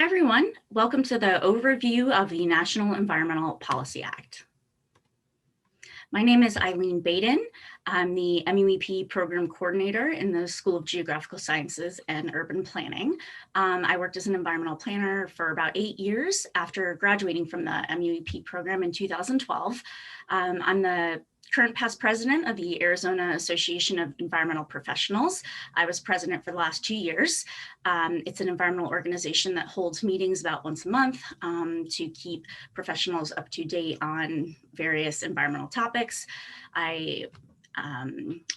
Everyone, welcome to the overview of the National Environmental Policy Act. My name is Eileen Baden. I'm the MEP Program Coordinator in the School of Geographical Sciences and Urban Planning. I worked as an environmental planner for about 8 years after graduating from the MEP program in 2012. I'm the current past president of the Arizona Association of Environmental Professionals. I was president for the last 2 years. It's an environmental organization that holds meetings about once a month to keep professionals up to date on various environmental topics. I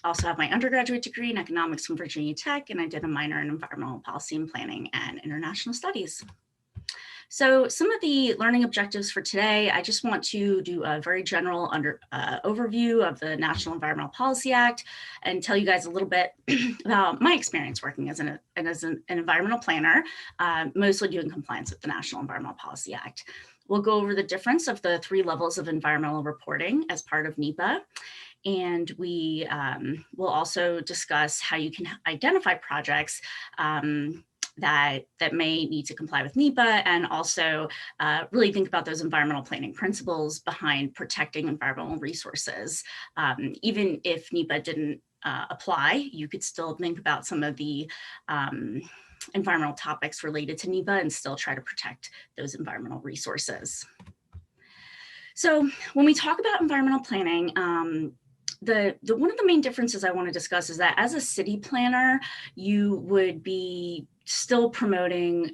also have my undergraduate degree in economics from Virginia Tech, and I did a minor in environmental policy and planning and international studies. So some of the learning objectives for today, I just want to do a very general overview of the National Environmental Policy Act and tell you guys a little bit about my experience working as an environmental planner, mostly doing compliance with the National Environmental Policy Act. We'll go over the difference of the 3 levels of environmental reporting as part of NEPA. And we will also discuss how you can identify projects that may need to comply with NEPA, and also really think about those environmental planning principles behind protecting environmental resources. Even if NEPA didn't apply, you could still think about some of the environmental topics related to NEPA and still try to protect those environmental resources. So when we talk about environmental planning, one of the main differences I want to discuss is that as a city planner, you would be still promoting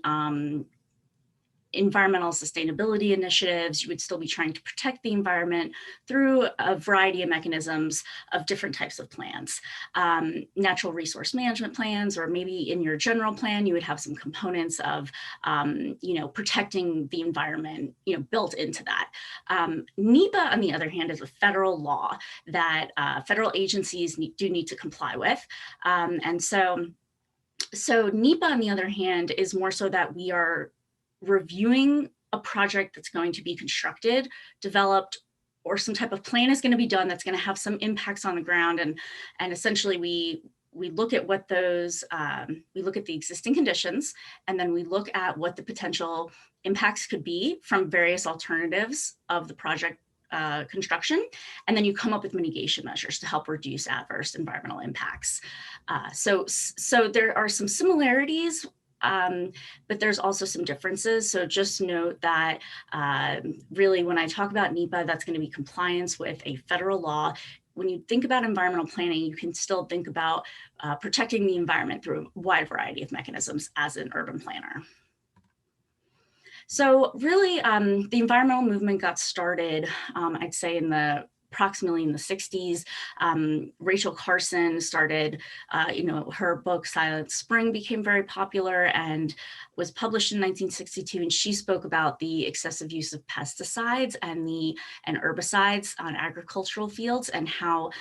environmental sustainability initiatives. You would still be trying to protect the environment through a variety of mechanisms of different types of plans. Natural resource management plans, or maybe in your general plan, you would have some components of protecting the environment built into that. NEPA, on the other hand, is a federal law that federal agencies do need to comply with. So NEPA, on the other hand, is more so that we are reviewing a project that's going to be constructed, developed, or some type of plan is going to be done that's going to have some impacts on the ground. And essentially we look at what those, we look at the existing conditions, and then we look at what the potential impacts could be from various alternatives of the project construction, and then you come up with mitigation measures to help reduce adverse environmental impacts. So there are some similarities, but there's also some differences. So just note that really when I talk about NEPA, that's going to be compliance with a federal law. When you think about environmental planning, you can still think about protecting the environment through a wide variety of mechanisms as an urban planner. So really, the environmental movement got started, I'd say approximately in the 60s. Rachel Carson started, her book Silent Spring became very popular and was published in 1962. And she spoke about the excessive use of pesticides and herbicides on agricultural fields and how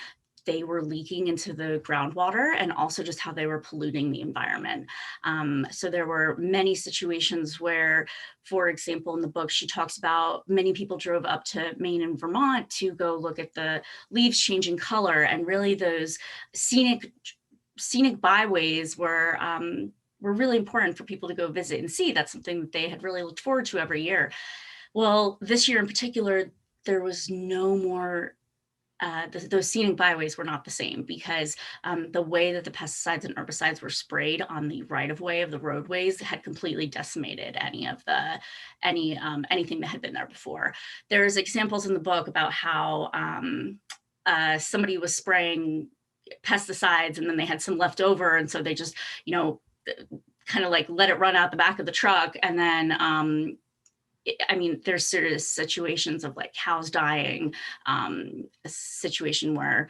they were leaking into the groundwater, and also just how they were polluting the environment. So there were many situations where, for example, in the book, she talks about many people drove up to Maine and Vermont to go look at the leaves changing color, and really those scenic byways were really important for people to go visit and see. That's something that they had really looked forward to every year. Well, this year in particular, there was no more those scenic byways were not the same, because the way that the pesticides and herbicides were sprayed on the right-of-way of the roadways had completely decimated anything that had been there before. There's examples in the book about how somebody was spraying pesticides and then they had some left over, and so they just kind of like let it run out the back of the truck, and then there's serious situations of like cows dying, a situation where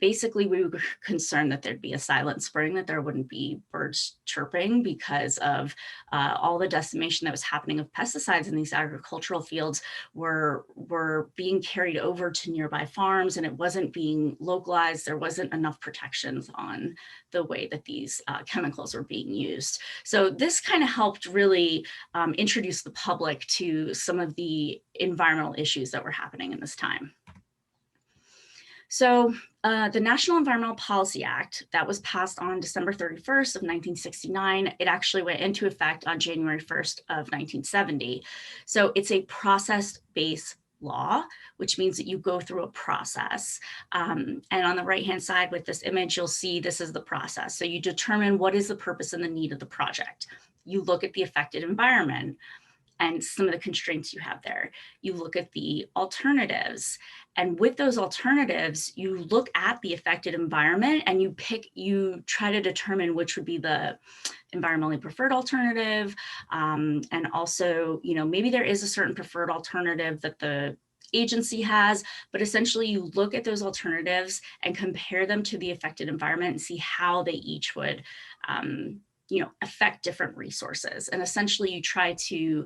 basically we were concerned that there'd be a silent spring, that there wouldn't be birds chirping because of all the decimation that was happening of pesticides in these agricultural fields were being carried over to nearby farms, and it wasn't being localized. There wasn't enough protections on the way that these chemicals were being used. So this kind of helped really introduce the public to some of the environmental issues that were happening in this time. So The National Environmental Policy Act that was passed on December 31st of 1969, it actually went into effect on January 1st of 1970. So it's a process-based law, which means that you go through a process. And on the right-hand side with this image, you'll see this is the process. So you determine what is the purpose and the need of the project. You look at the affected environment and some of the constraints you have there. You look at the alternatives. And with those alternatives, you look at the affected environment and you try to determine which would be the environmentally preferred alternative. And also, maybe there is a certain preferred alternative that the agency has, but essentially you look at those alternatives and compare them to the affected environment and see how they each would affect different resources. And essentially you try to,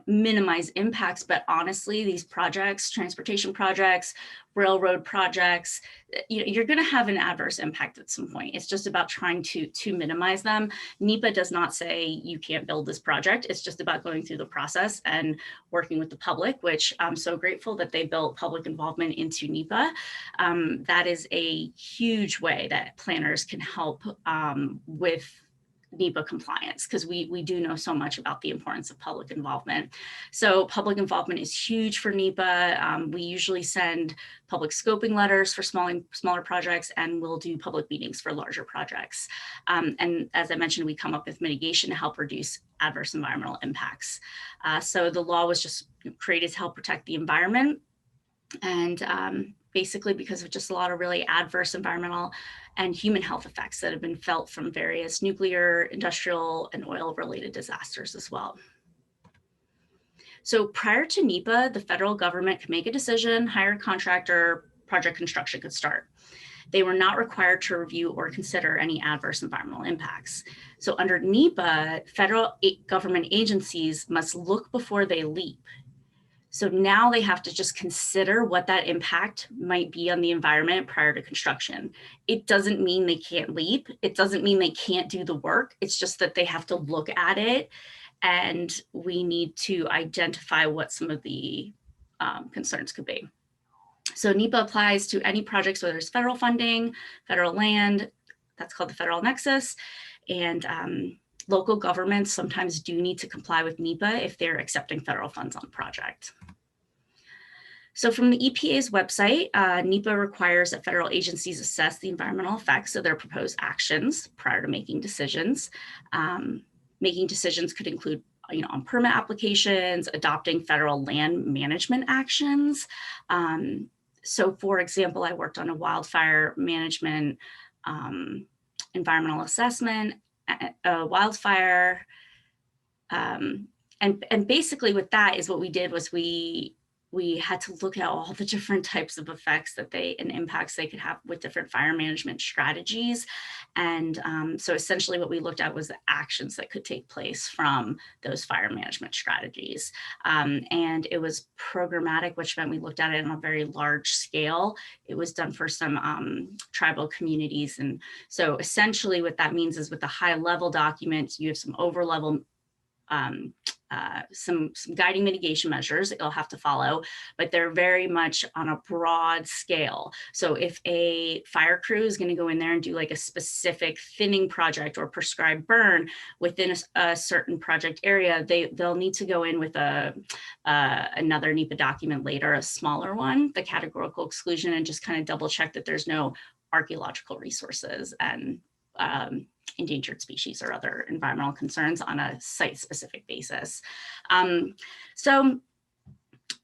minimize impacts, but honestly, these projects, transportation projects, railroad projects, you're going to have an adverse impact at some point. It's just about trying to minimize them. NEPA does not say you can't build this project. It's just about going through the process and working with the public, which I'm so grateful that they built public involvement into NEPA. That is a huge way that planners can help with NEPA compliance, because we do know so much about the importance of public involvement. So public involvement is huge for NEPA. We usually send public scoping letters for smaller projects, and we'll do public meetings for larger projects. And as I mentioned, we come up with mitigation to help reduce adverse environmental impacts. So the law was just created to help protect the environment. And basically because of just a lot of really adverse environmental and human health effects that have been felt from various nuclear, industrial, and oil-related disasters as well. So prior to NEPA, the federal government could make a decision, hire a contractor, project construction could start. They were not required to review or consider any adverse environmental impacts. So under NEPA, federal government agencies must look before they leap. So now they have to just consider what that impact might be on the environment prior to construction. It doesn't mean they can't leap. It doesn't mean they can't do the work. It's just that they have to look at it, and we need to identify what some of the concerns could be. So NEPA applies to any projects, whether it's federal funding, federal land, that's called the federal nexus, and local governments sometimes do need to comply with NEPA if they're accepting federal funds on a project. So from the EPA's website, NEPA requires that federal agencies assess the environmental effects of their proposed actions prior to making decisions. Making decisions could include on permit applications, adopting federal land management actions. So for example, I worked on a wildfire management environmental assessment, wildfire. And basically with that is what we did was we had to look at all the different types of effects and impacts they could have with different fire management strategies. And so essentially what we looked at was the actions that could take place from those fire management strategies. And it was programmatic, which meant we looked at it on a very large scale. It was done for some tribal communities. And so essentially what that means is with the high level documents, you have some over-level some guiding mitigation measures that you'll have to follow, but they're very much on a broad scale. So if a fire crew is going to go in there and do like a specific thinning project or prescribed burn within a certain project area, they'll need to go in with another NEPA document later, a smaller one, the categorical exclusion, and just kind of double check that there's no archaeological resources and endangered species or other environmental concerns on a site-specific basis. So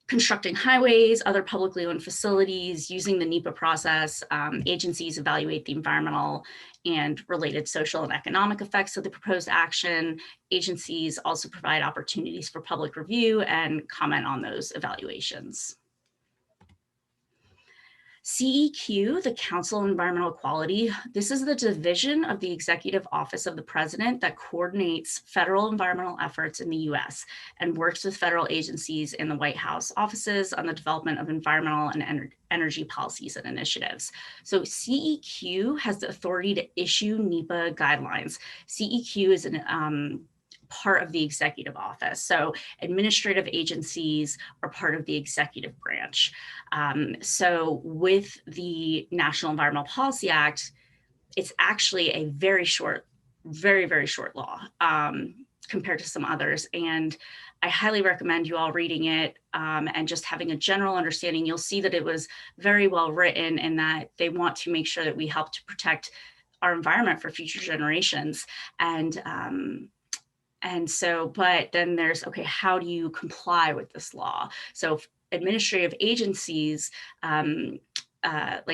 constructing highways, other publicly owned facilities, using the NEPA process, agencies evaluate the environmental and related social and economic effects of the proposed action. Agencies also provide opportunities for public review and comment on those evaluations. CEQ, the Council on Environmental Quality, this is the division of the Executive Office of the President that coordinates federal environmental efforts in the US and works with federal agencies in the White House offices on the development of environmental and energy policies and initiatives. So CEQ has the authority to issue NEPA guidelines. CEQ is part of the executive office. So administrative agencies are part of the executive branch. So with the National Environmental Policy Act, it's actually a very short, very short law compared to some others. And I highly recommend you all reading it and just having a general understanding. You'll see that it was very well written and that they want to make sure that we help to protect our environment for future generations. And so, but then there's, okay, how do you comply with this law? So administrative agencies,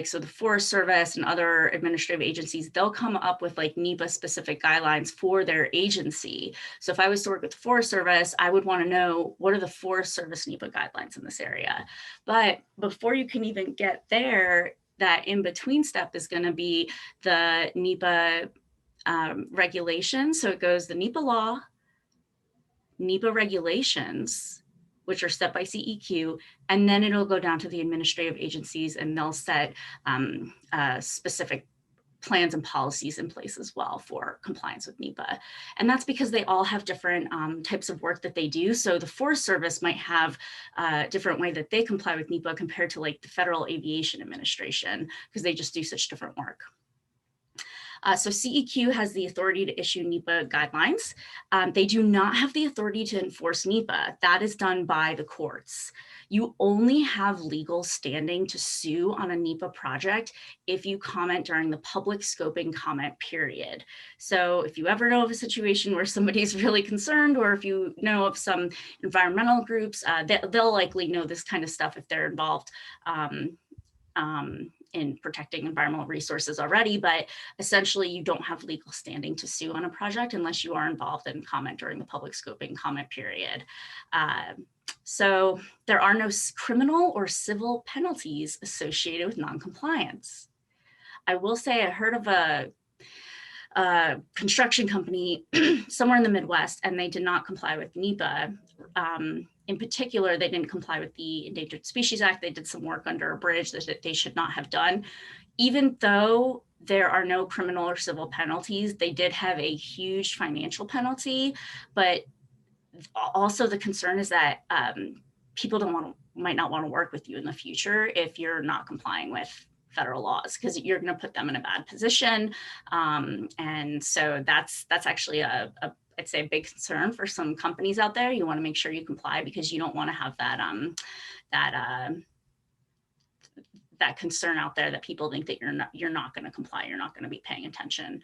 so the Forest Service and other administrative agencies, they'll come up with like NEPA specific guidelines for their agency. So if I was to work with the Forest Service, I would want to know, what are the Forest Service NEPA guidelines in this area? But before you can even get there, that in between step is going to be the NEPA regulations. So it goes the NEPA law, NEPA regulations, which are set by CEQ, and then it'll go down to the administrative agencies and they'll set specific plans and policies in place as well for compliance with NEPA. And that's because they all have different types of work that they do. So the Forest Service might have a different way that they comply with NEPA compared to like the Federal Aviation Administration, because they just do such different work. So CEQ has the authority to issue NEPA guidelines. They do not have the authority to enforce NEPA. That is done by the courts. You only have legal standing to sue on a NEPA project if you comment during the public scoping comment period. So if you ever know of a situation where somebody's really concerned, or if you know of some environmental groups, they'll likely know this kind of stuff if they're involved in protecting environmental resources already, but essentially you don't have legal standing to sue on a project unless you are involved in comment during the public scoping comment period. So there are no criminal or civil penalties associated with noncompliance. I will say I heard of a construction company somewhere in the Midwest, and they did not comply with NEPA. In particular, they didn't comply with the Endangered Species Act. They did some work under a bridge that they should not have done. Even though there are no criminal or civil penalties, they did have a huge financial penalty. But also the concern is that people might not want to work with you in the future if you're not complying with federal laws, because you're going to put them in a bad position. And so that's actually I'd say a big concern for some companies out there. You want to make sure you comply because you don't want to have that concern out there that people think that you're not going to comply, you're not going to be paying attention.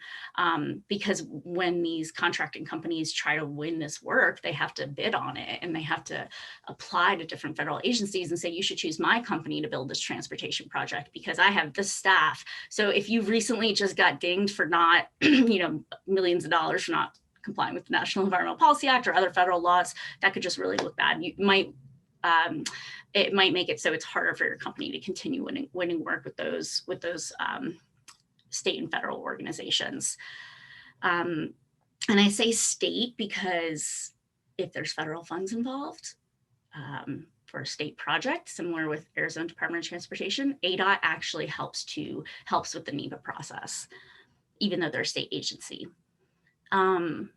Because when these contracting companies try to win this work, they have to bid on it and they have to apply to different federal agencies and say, you should choose my company to build this transportation project because I have this staff. So if you recently just got dinged for not, millions of dollars for not complying with the National Environmental Policy Act or other federal laws, that could just really look bad. It might make it so it's harder for your company to continue winning work with those state and federal organizations. And I say state because if there's federal funds involved for a state project, similar with Arizona Department of Transportation, ADOT actually helps with the NEPA process, even though they're a state agency. And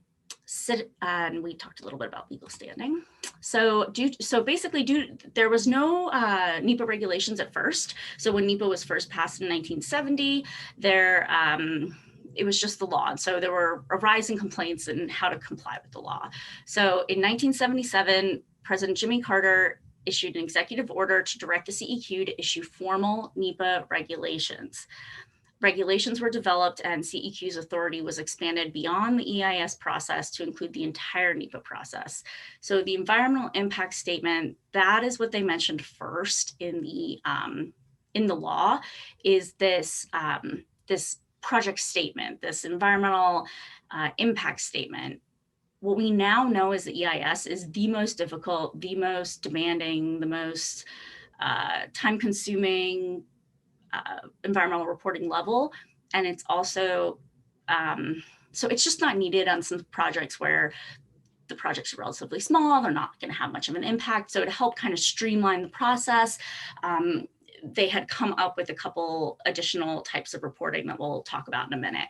we talked a little bit about legal standing. So there was no NEPA regulations at first. So when NEPA was first passed in 1970, it was just the law. And so there were a rise in complaints in how to comply with the law. So in 1977, President Jimmy Carter issued an executive order to direct the CEQ to issue formal NEPA regulations. Regulations were developed and CEQ's authority was expanded beyond the EIS process to include the entire NEPA process. So the environmental impact statement, that is what they mentioned first in the law, is this project statement, this environmental impact statement. What we now know is the EIS is the most difficult, the most demanding, the most time-consuming environmental reporting level. And it's also, so it's just not needed on some projects where the projects are relatively small, they're not going to have much of an impact. So to help kind of streamline the process, they had come up with a couple additional types of reporting that we'll talk about in a minute.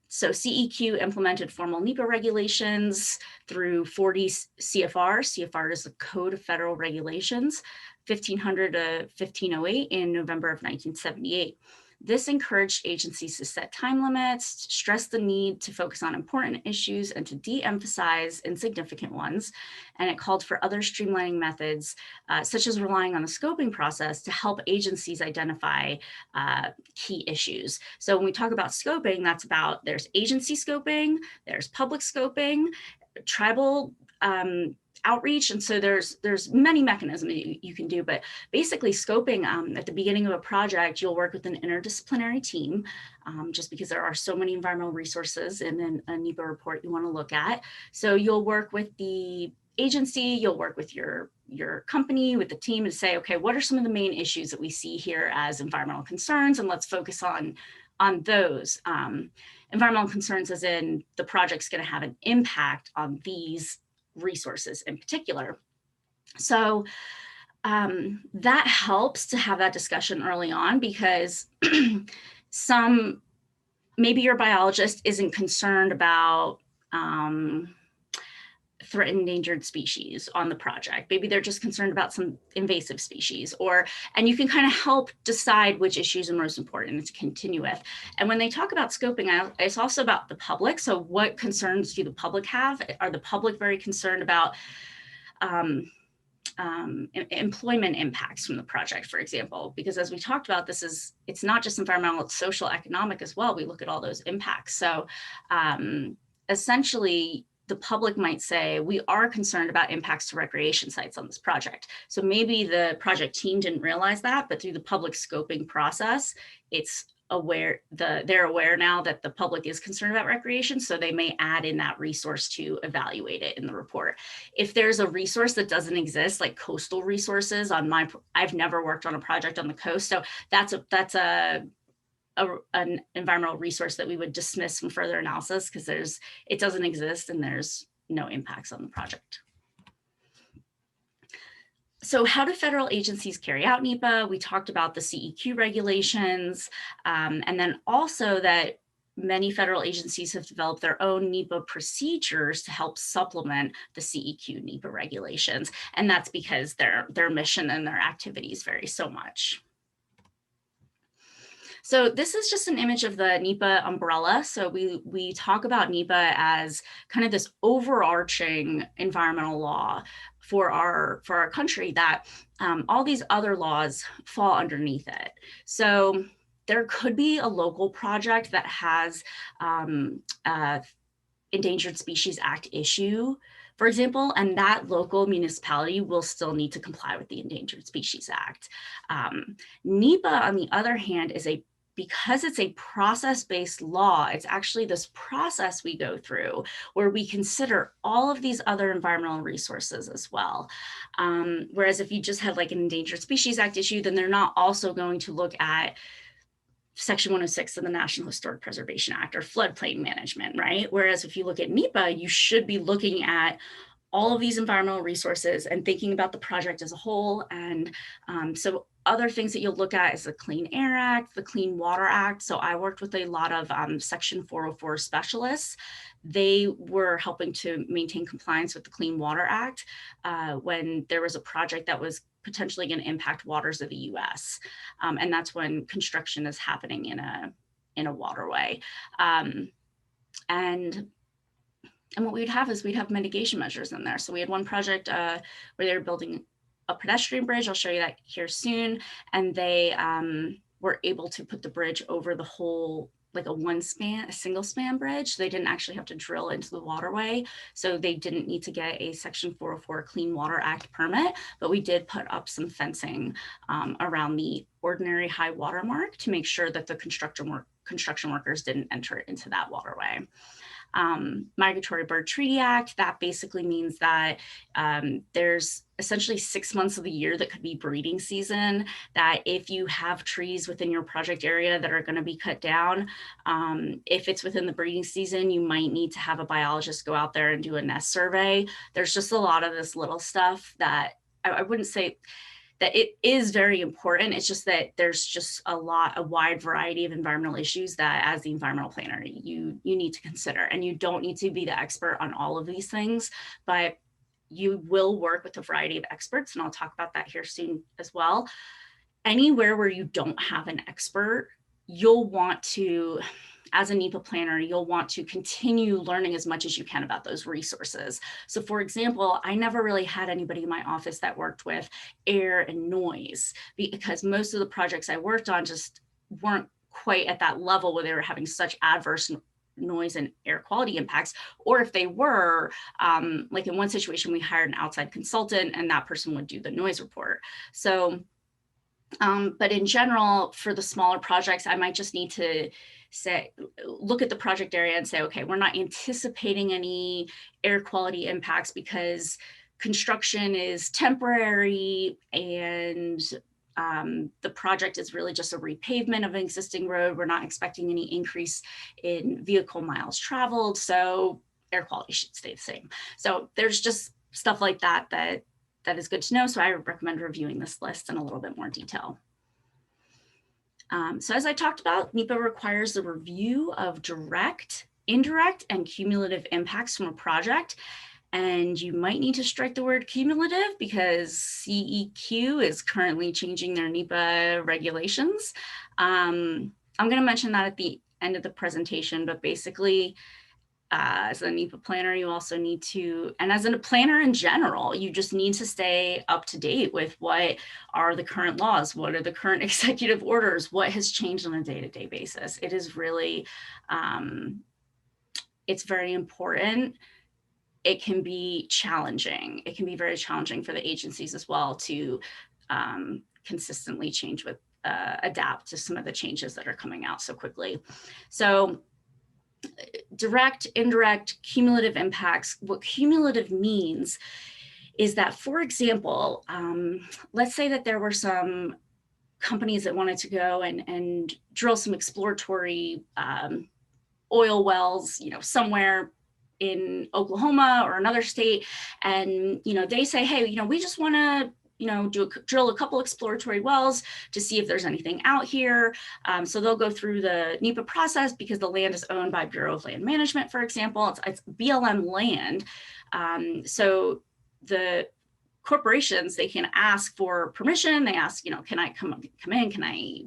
So CEQ implemented formal NEPA regulations through 40 CFR. CFR is the Code of Federal Regulations, 1500 to 1508 in November of 1978. This encouraged agencies to set time limits, stress the need to focus on important issues, and to de-emphasize insignificant ones. And it called for other streamlining methods, such as relying on the scoping process to help agencies identify key issues. So when we talk about scoping, that's about, there's agency scoping, there's public scoping, tribal outreach. And so there's many mechanisms that you can do, but basically scoping, at the beginning of a project, you'll work with an interdisciplinary team, just because there are so many environmental resources in a NEPA report you want to look at. So you'll work with the agency, you'll work with your company, with the team, to say, okay, what are some of the main issues that we see here as environmental concerns, and let's focus on those. Environmental concerns as in the project's going to have an impact on these resources in particular. So that helps to have that discussion early on, because maybe your biologist isn't concerned about threatened endangered species on the project. Maybe they're just concerned about some invasive species, and you can kind of help decide which issues are most important to continue with. And when they talk about scoping, it's also about the public. So what concerns do the public have? Are the public very concerned about employment impacts from the project, for example? Because as we talked about, it's not just environmental, it's social, economic as well. We look at all those impacts. So essentially, the public might say, we are concerned about impacts to recreation sites on this project. So maybe the project team didn't realize that, but through the public scoping process, they're aware now that the public is concerned about recreation, so they may add in that resource to evaluate it in the report. If there's a resource that doesn't exist, like coastal resources, I've never worked on a project on the coast, so that's an environmental resource that we would dismiss from further analysis, because it doesn't exist and there's no impacts on the project. So how do federal agencies carry out NEPA? We talked about the CEQ regulations, and then also that many federal agencies have developed their own NEPA procedures to help supplement the CEQ NEPA regulations. And that's because their mission and their activities vary so much. So this is just an image of the NEPA umbrella. So we talk about NEPA as kind of this overarching environmental law for our country that all these other laws fall underneath it. So there could be a local project that has Endangered Species Act issue, for example, and that local municipality will still need to comply with the Endangered Species Act. NEPA, on the other hand, because it's a process-based law, it's actually this process we go through where we consider all of these other environmental resources as well. Whereas if you just had like an Endangered Species Act issue, then they're not also going to look at Section 106 of the National Historic Preservation Act or floodplain management, right? Whereas if you look at NEPA, you should be looking at all of these environmental resources and thinking about the project as a whole. And so other things that you'll look at is the Clean Air Act, the Clean Water Act. So I worked with a lot of Section 404 specialists. They were helping to maintain compliance with the Clean Water Act when there was a project that was potentially going to impact waters of the US. And that's when construction is happening in a waterway. And what we'd have is we'd have mitigation measures in there. So we had one project where they were building a pedestrian bridge. I'll show you that here soon. And they were able to put the bridge over the whole, like a single span bridge. They didn't actually have to drill into the waterway. So they didn't need to get a Section 404 Clean Water Act permit, but we did put up some fencing around the ordinary high water mark to make sure that the construction workers didn't enter into that waterway. Migratory Bird Treaty Act, that basically means that there's essentially 6 months of the year that could be breeding season, that if you have trees within your project area that are going to be cut down, if it's within the breeding season, you might need to have a biologist go out there and do a nest survey. There's just a lot of this little stuff that I wouldn't say, that it is very important. It's just that there's just a wide variety of environmental issues that as the environmental planner, you need to consider, and you don't need to be the expert on all of these things, but you will work with a variety of experts. And I'll talk about that here soon as well. Anywhere where you don't have an expert, you'll want to, as a NEPA planner, you'll want to continue learning as much as you can about those resources. So for example, I never really had anybody in my office that worked with air and noise, because most of the projects I worked on just weren't quite at that level where they were having such adverse noise and air quality impacts. Or if they were, like in one situation, we hired an outside consultant and that person would do the noise report. So but in general, for the smaller projects, I might just need to look at the project area and say, okay, we're not anticipating any air quality impacts because construction is temporary and the project is really just a repavement of an existing road. We're not expecting any increase in vehicle miles traveled, so air quality should stay the same. So there's just stuff like that that is good to know. So I recommend reviewing this list in a little bit more detail. So as I talked about, NEPA requires the review of direct, indirect, and cumulative impacts from a project. And you might need to strike the word cumulative because CEQ is currently changing their NEPA regulations. I'm going to mention that at the end of the presentation, but basically, as a NEPA planner, you also need to, and as a planner in general, you just need to stay up to date with what are the current laws, what are the current executive orders, what has changed on a day-to-day basis. It is really, it's very important. It can be challenging. It can be very challenging for the agencies as well to consistently change with, adapt to some of the changes that are coming out so quickly. So direct, indirect, cumulative impacts. What cumulative means is that, for example, let's say that there were some companies that wanted to go and drill some exploratory oil wells, somewhere in Oklahoma or another state. And, they say, hey, we just want to drill a couple exploratory wells to see if there's anything out here. So they'll go through the NEPA process because the land is owned by Bureau of Land Management, for example. It's BLM land. So the corporations, they can ask for permission. They ask, can I come in? Can I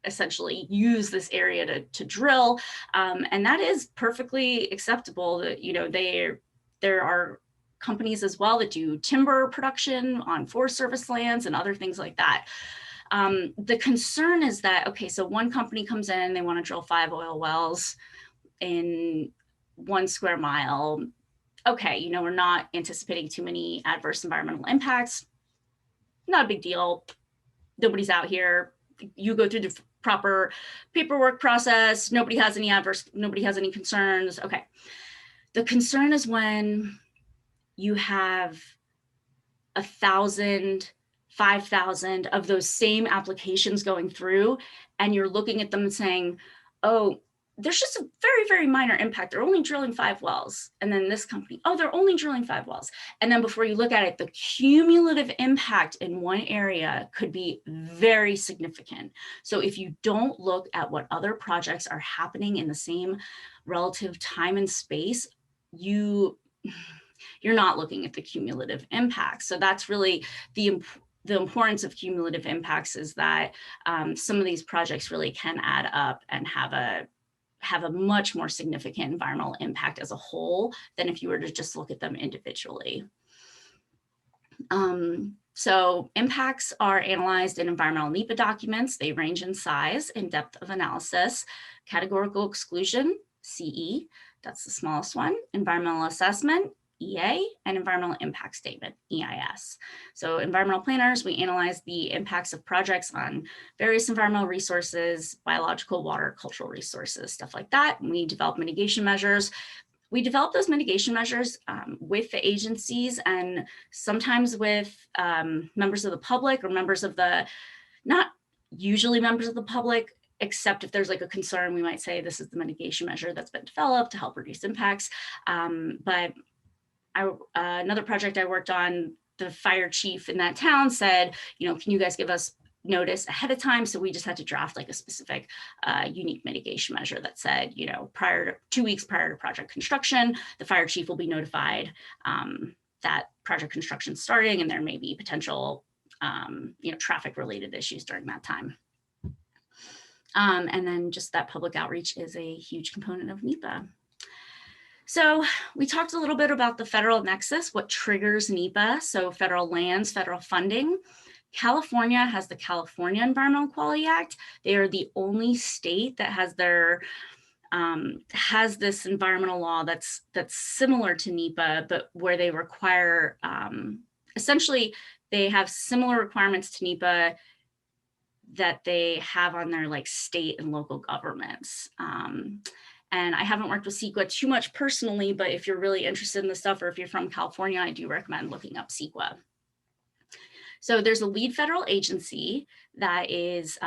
essentially use this area to drill? And that is perfectly acceptable. That there are companies as well that do timber production on Forest Service lands and other things like that. The concern is that, okay, so one company comes in, they want to drill 5 oil wells in 1 square mile. Okay, we're not anticipating too many adverse environmental impacts. Not a big deal. Nobody's out here. You go through the proper paperwork process. Nobody has any concerns. Okay. The concern is when you have 1,000, 5,000 of those same applications going through, and you're looking at them and saying, oh, there's just a very, very minor impact. They're only drilling 5 wells. And then this company, oh, they're only drilling 5 wells. And then before you look at it, the cumulative impact in one area could be very significant. So if you don't look at what other projects are happening in the same relative time and space, you're not looking at the cumulative impacts. So that's really the importance of cumulative impacts, is that some of these projects really can add up and have a much more significant environmental impact as a whole than if you were to just look at them individually. So impacts are analyzed in environmental NEPA documents. They range in size and depth of analysis. Categorical exclusion, CE, that's the smallest one. Environmental assessment, EA, and environmental impact statement, EIS. So environmental planners, we analyze the impacts of projects on various environmental resources, biological, water, cultural resources, stuff like that. And we develop mitigation measures. We develop those mitigation measures with the agencies, and sometimes with members of the public, or members of the, not usually members of the public, except if there's like a concern, we might say this is the mitigation measure that's been developed to help reduce impacts. But another project I worked on, the fire chief in that town said, can you guys give us notice ahead of time? So we just had to draft like a specific unique mitigation measure that said, 2 weeks prior to project construction, the fire chief will be notified that project construction is starting, and there may be potential traffic related issues during that time. And then just that public outreach is a huge component of NEPA. So we talked a little bit about the federal nexus, what triggers NEPA. So federal lands, federal funding. California has the California Environmental Quality Act. They are the only state that has has this environmental law that's similar to NEPA, but where they require, essentially, they have similar requirements to NEPA that they have on their like state and local governments. And I haven't worked with CEQA too much personally, but if you're really interested in this stuff, or if you're from California, I do recommend looking up CEQA. So there's a lead federal agency that is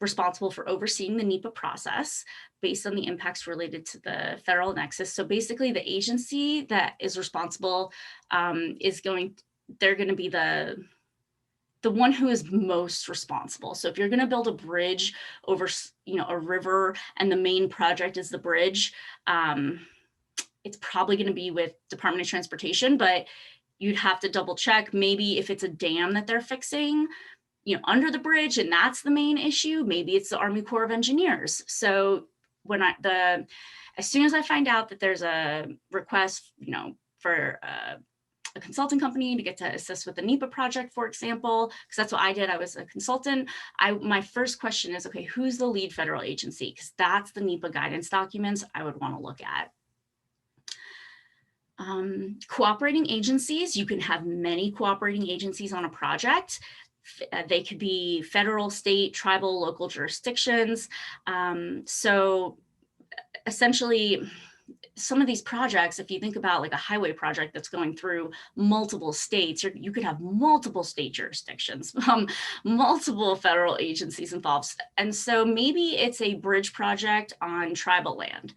responsible for overseeing the NEPA process based on the impacts related to the federal nexus. So basically the agency that is responsible they're going to be the one who is most responsible. So if you're going to build a bridge over, a river, and the main project is the bridge, it's probably going to be with Department of Transportation, but you'd have to double check. Maybe if it's a dam that they're fixing, under the bridge, and that's the main issue, maybe it's the Army Corps of Engineers. So as soon as I find out that there's a request, for a consulting company to get to assist with the NEPA project, for example, because that's what I did. I was a consultant. My first question is, okay, who's the lead federal agency? Because that's the NEPA guidance documents I would want to look at. Cooperating agencies, you can have many cooperating agencies on a project. They could be federal, state, tribal, local jurisdictions. So essentially, some of these projects, if you think about like a highway project that's going through multiple states, you could have multiple state jurisdictions, multiple federal agencies involved. And so maybe it's a bridge project on tribal land.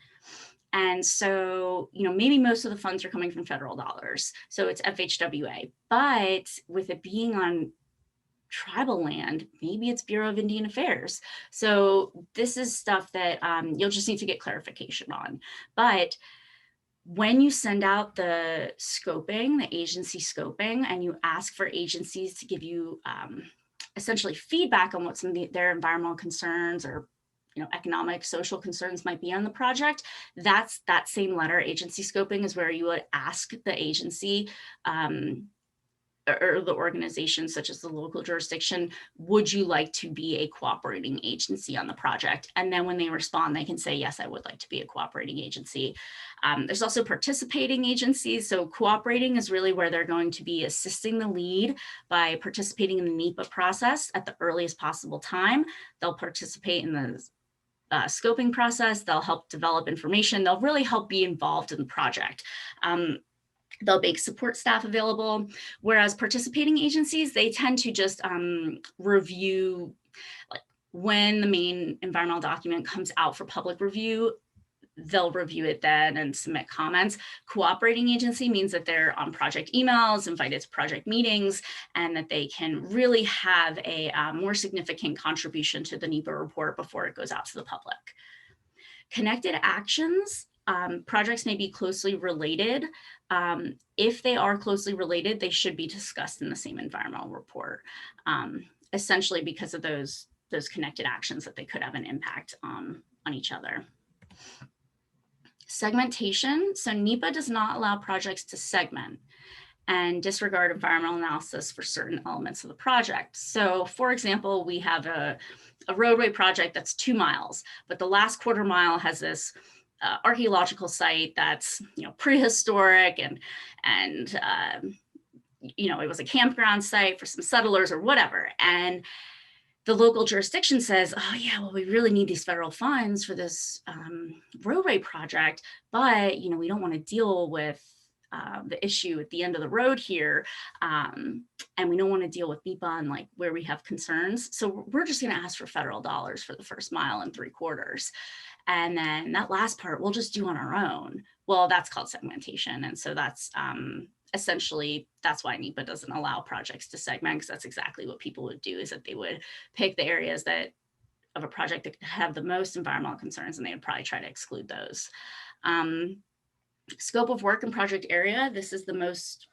And so, maybe most of the funds are coming from federal dollars. So it's FHWA, but with it being on tribal land, maybe it's Bureau of Indian Affairs. So this is stuff that you'll just need to get clarification on. But when you send out the scoping, the agency scoping, and you ask for agencies to give you essentially feedback on what some of their environmental concerns or economic, social concerns might be on the project, that same letter, agency scoping, is where you would ask the agency or the organization, such as the local jurisdiction, would you like to be a cooperating agency on the project? And then when they respond, they can say, yes, I would like to be a cooperating agency. There's also participating agencies. So cooperating is really where they're going to be assisting the lead by participating in the NEPA process at the earliest possible time. They'll participate in the scoping process. They'll help develop information. They'll really help be involved in the project. They'll make support staff available, whereas participating agencies, they tend to just review, like when the main environmental document comes out for public review, they'll review it then and submit comments. Cooperating agency means that they're on project emails, invited to project meetings, and that they can really have a more significant contribution to the NEPA report before it goes out to the public. Connected actions. Projects may be closely related. If they are closely related, they should be discussed in the same environmental report, essentially because of those connected actions that they could have an impact on each other. Segmentation. So NEPA does not allow projects to segment and disregard environmental analysis for certain elements of the project. So for example, we have a roadway project that's 2 miles, but the last quarter mile has this archaeological site that's prehistoric and it was a campground site for some settlers or whatever, and the local jurisdiction says, oh yeah, well, we really need these federal funds for this roadway project, but we don't want to deal with the issue at the end of the road here, and we don't want to deal with NEPA and like where we have concerns, so we're just going to ask for federal dollars for the first mile and 3/4. And then that last part we'll just do on our own. Well, that's called segmentation. And so that's essentially, that's why NEPA doesn't allow projects to segment, because that's exactly what people would do, is that they would pick the areas that of a project that have the most environmental concerns, and they would probably try to exclude those. Scope of work and project area. This is the most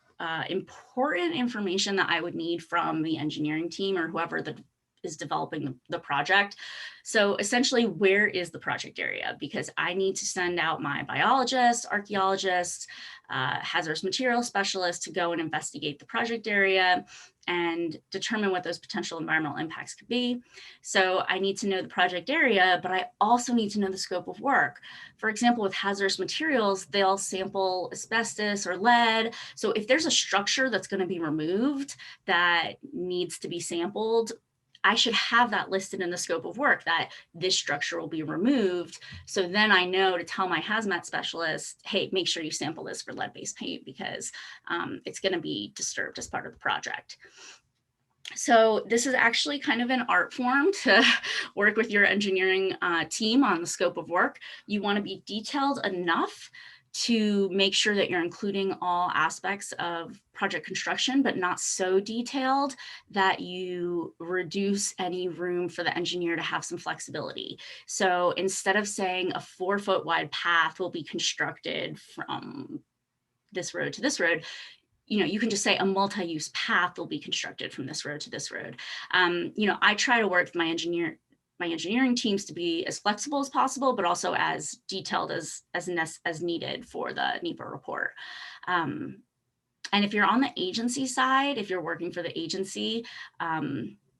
important information that I would need from the engineering team or whoever is developing the project. So essentially, where is the project area? Because I need to send out my biologists, archaeologists, hazardous material specialists to go and investigate the project area and determine what those potential environmental impacts could be. So I need to know the project area, but I also need to know the scope of work. For example, with hazardous materials, they'll sample asbestos or lead. So if there's a structure that's going to be removed that needs to be sampled, I should have that listed in the scope of work, that this structure will be removed. So then I know to tell my hazmat specialist, hey, make sure you sample this for lead-based paint, because it's going to be disturbed as part of the project. So this is actually kind of an art form to work with your engineering team on the scope of work. You want to be detailed enough to make sure that you're including all aspects of project construction, but not so detailed that you reduce any room for the engineer to have some flexibility. So instead of saying a 4-foot wide path will be constructed from this road to this road, you can just say a multi-use path will be constructed from this road to this road. I try to work with my engineering teams to be as flexible as possible, but also as detailed as needed for the NEPA report. And if you're on the agency side, if you're working for the agency,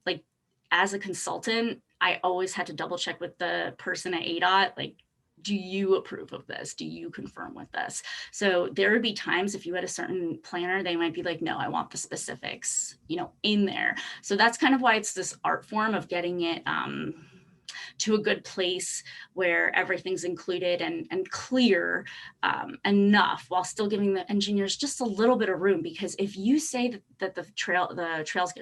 like as a consultant, I always had to double check with the person at ADOT, like, do you approve of this? Do you confirm with this? So there would be times if you had a certain planner, they might be like, no, I want the specifics, in there. So that's kind of why it's this art form of getting it to a good place where everything's included and clear enough, while still giving the engineers just a little bit of room. Because if you say that the trails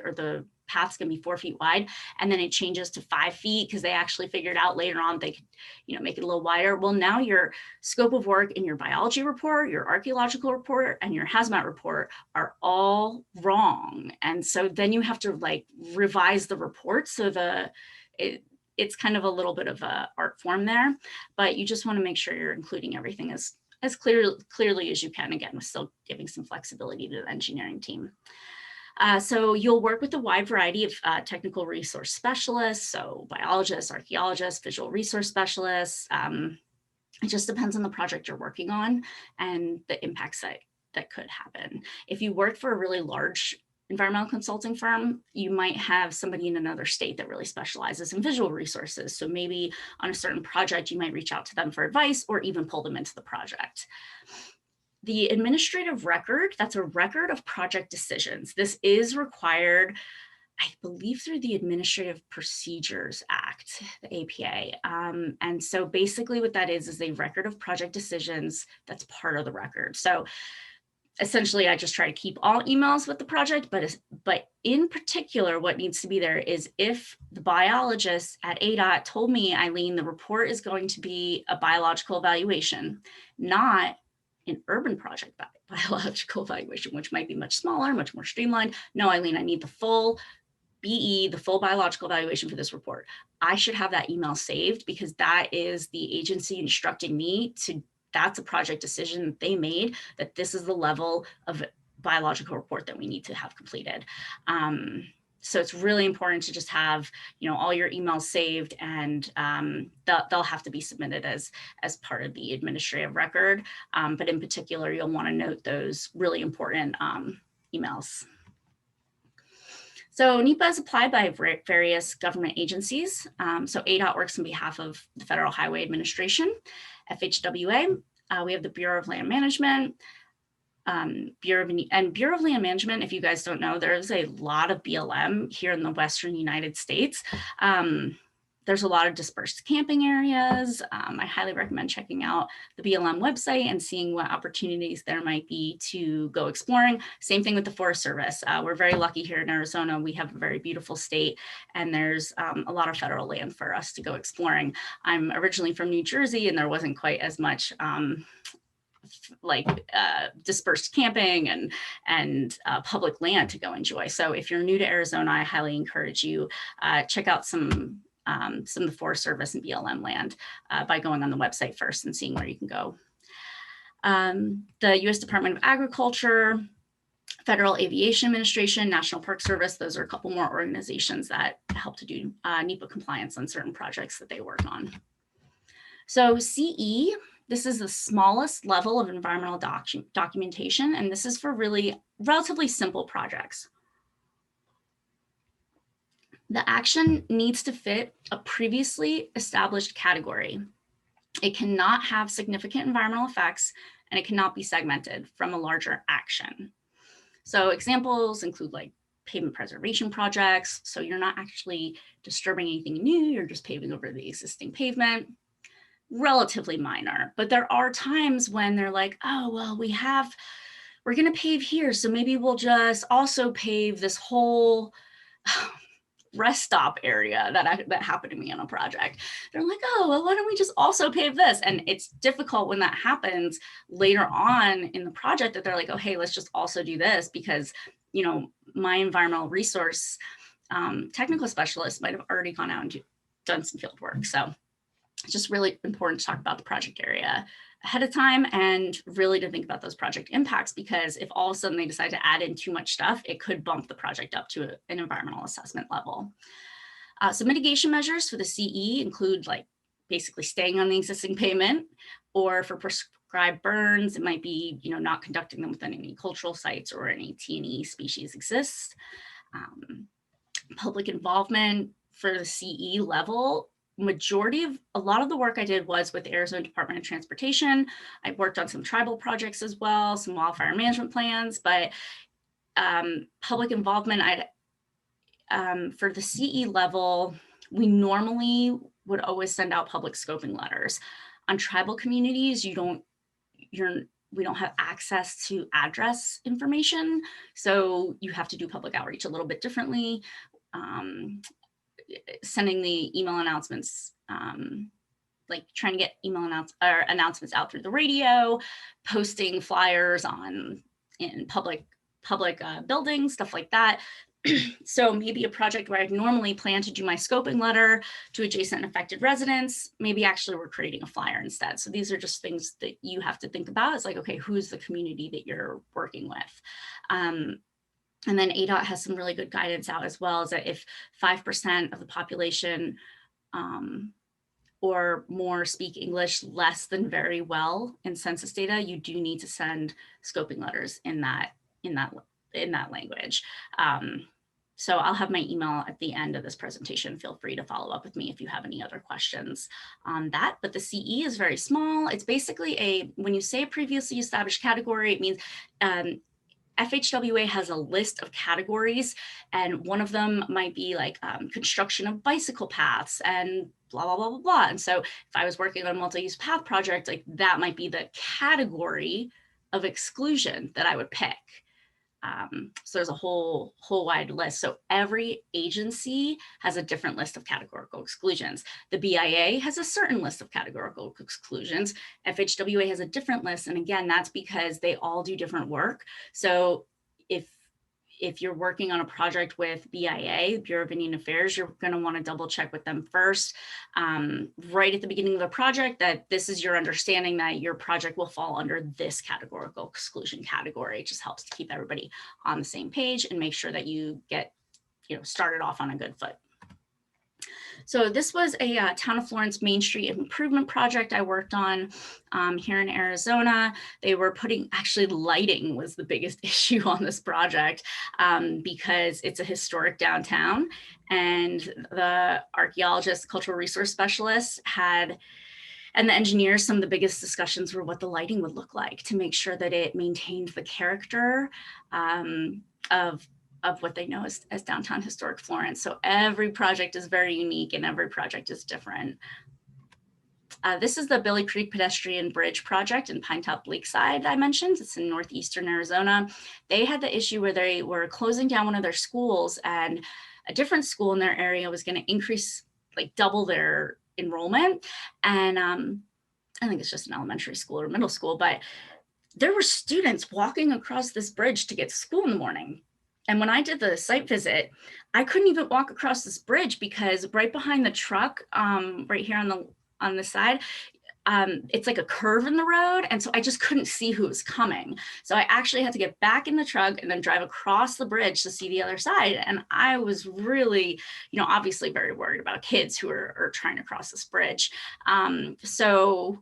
or the path's gonna be 4 feet wide, and then it changes to 5 feet because they actually figured out later on they could, make it a little wider. Well, now your scope of work in your biology report, your archaeological report, and your hazmat report are all wrong. And so then you have to revise the report. So it's kind of a little bit of a art form there, but you just want to make sure you're including everything as clearly as you can, again, with still giving some flexibility to the engineering team. So you'll work with a wide variety of technical resource specialists, so biologists, archaeologists, visual resource specialists. It just depends on the project you're working on and the impacts that could happen. If you work for a really large environmental consulting firm, you might have somebody in another state that really specializes in visual resources. So maybe on a certain project, you might reach out to them for advice or even pull them into the project. The administrative record, that's a record of project decisions. This is required, I believe, through the Administrative Procedures Act, the APA. And so basically what that is a record of project decisions that's part of the record. So essentially, I just try to keep all emails with the project, but in particular, what needs to be there is if the biologist at ADOT told me, Eileen, the report is going to be a biological evaluation, not an urban project biological evaluation, which might be much smaller, much more streamlined. No, Eileen, I need the full BE, the full biological evaluation for this report. I should have that email saved, because that is the agency instructing me that's a project decision that they made, that this is the level of biological report that we need to have completed. So it's really important to just have, all your emails saved, and they'll have to be submitted as part of the administrative record. But in particular, you'll want to note those really important emails. So NEPA is applied by various government agencies. So ADOT works on behalf of the Federal Highway Administration, FHWA. We have the Bureau of Land Management, Bureau of Land Management. If you guys don't know, there's a lot of BLM here in the Western United States. There's a lot of dispersed camping areas. I highly recommend checking out the BLM website and seeing what opportunities there might be to go exploring. Same thing with the Forest Service. We're very lucky here in Arizona. We have a very beautiful state, and there's a lot of federal land for us to go exploring. I'm originally from New Jersey, and there wasn't quite as much dispersed camping and public land to go enjoy. So if you're new to Arizona, I highly encourage you check out some of the Forest Service and BLM land by going on the website first and seeing where you can go. The U.S. Department of Agriculture, Federal Aviation Administration, National Park Service, those are a couple more organizations that help to do NEPA compliance on certain projects that they work on. So CE, this is the smallest level of environmental documentation, and this is for really relatively simple projects. The action needs to fit a previously established category. It cannot have significant environmental effects, and it cannot be segmented from a larger action. So examples include like pavement preservation projects. So you're not actually disturbing anything new, you're just paving over the existing pavement. Relatively minor, but there are times when they're like, oh, well, we're gonna pave here, so maybe we'll just also pave this whole rest stop area that happened to me on a project. They're like, oh, well, why don't we just also pave this? And it's difficult when that happens later on in the project that they're like, oh, hey, let's just also do this because, you know, my environmental resource technical specialist might have already gone out and done some field work. So it's just really important to talk about the project area ahead of time and really to think about those project impacts, because if all of a sudden they decide to add in too much stuff, it could bump the project up to an environmental assessment level. So mitigation measures for the CE include like basically staying on the existing pavement, or for prescribed burns, it might be, you know, not conducting them within any cultural sites or any T&E species exists. Public involvement for the CE level, a lot of the work I did was with the Arizona Department of Transportation. I worked on some tribal projects as well, some wildfire management plans, but public involvement, for the CE level, we normally would always send out public scoping letters. On tribal communities, we don't have access to address information, so you have to do public outreach a little bit differently. Sending the email announcements, like trying to get email announcements out through the radio, posting flyers in public buildings, stuff like that. So maybe a project where I'd normally plan to do my scoping letter to adjacent and affected residents, maybe actually we're creating a flyer instead. So these are just things that you have to think about. It's like, okay, who's the community that you're working with? And then ADOT has some really good guidance out as well, is that if 5% of the population or more speak English less than very well in census data, you do need to send scoping letters in that language. So I'll have my email at the end of this presentation. Feel free to follow up with me if you have any other questions on that. But the CE is very small. It's basically when you say a previously established category, it means FHWA has a list of categories, and one of them might be like construction of bicycle paths and blah, blah, blah, blah, blah. And so if I was working on a multi-use path project, like that might be the category of exclusion that I would pick. So there's a whole wide list. So every agency has a different list of categorical exclusions. The BIA has a certain list of categorical exclusions. FHWA has a different list. And again, that's because they all do different work. So if you're working on a project with BIA, Bureau of Indian Affairs, you're going to want to double check with them first, right at the beginning of the project, that this is your understanding that your project will fall under this categorical exclusion category. It just helps to keep everybody on the same page and make sure that you get, started off on a good foot. So this was a Town of Florence Main Street improvement project I worked on here in Arizona. They were actually lighting was the biggest issue on this project because it's a historic downtown, and the archaeologists, cultural resource specialists and the engineers, some of the biggest discussions were what the lighting would look like to make sure that it maintained the character of what they know as downtown historic Florence. So every project is very unique and every project is different. This is the Billy Creek Pedestrian Bridge project in Pinetop Lakeside I mentioned. It's in northeastern Arizona. They had the issue where they were closing down one of their schools, and a different school in their area was going to increase, like double their enrollment. And I think it's just an elementary school or middle school, but there were students walking across this bridge to get to school in the morning. And when I did the site visit, I couldn't even walk across this bridge because right behind the truck, right here on the side, it's like a curve in the road. And so I just couldn't see who was coming. So I actually had to get back in the truck and then drive across the bridge to see the other side. And I was really, obviously very worried about kids who are trying to cross this bridge. So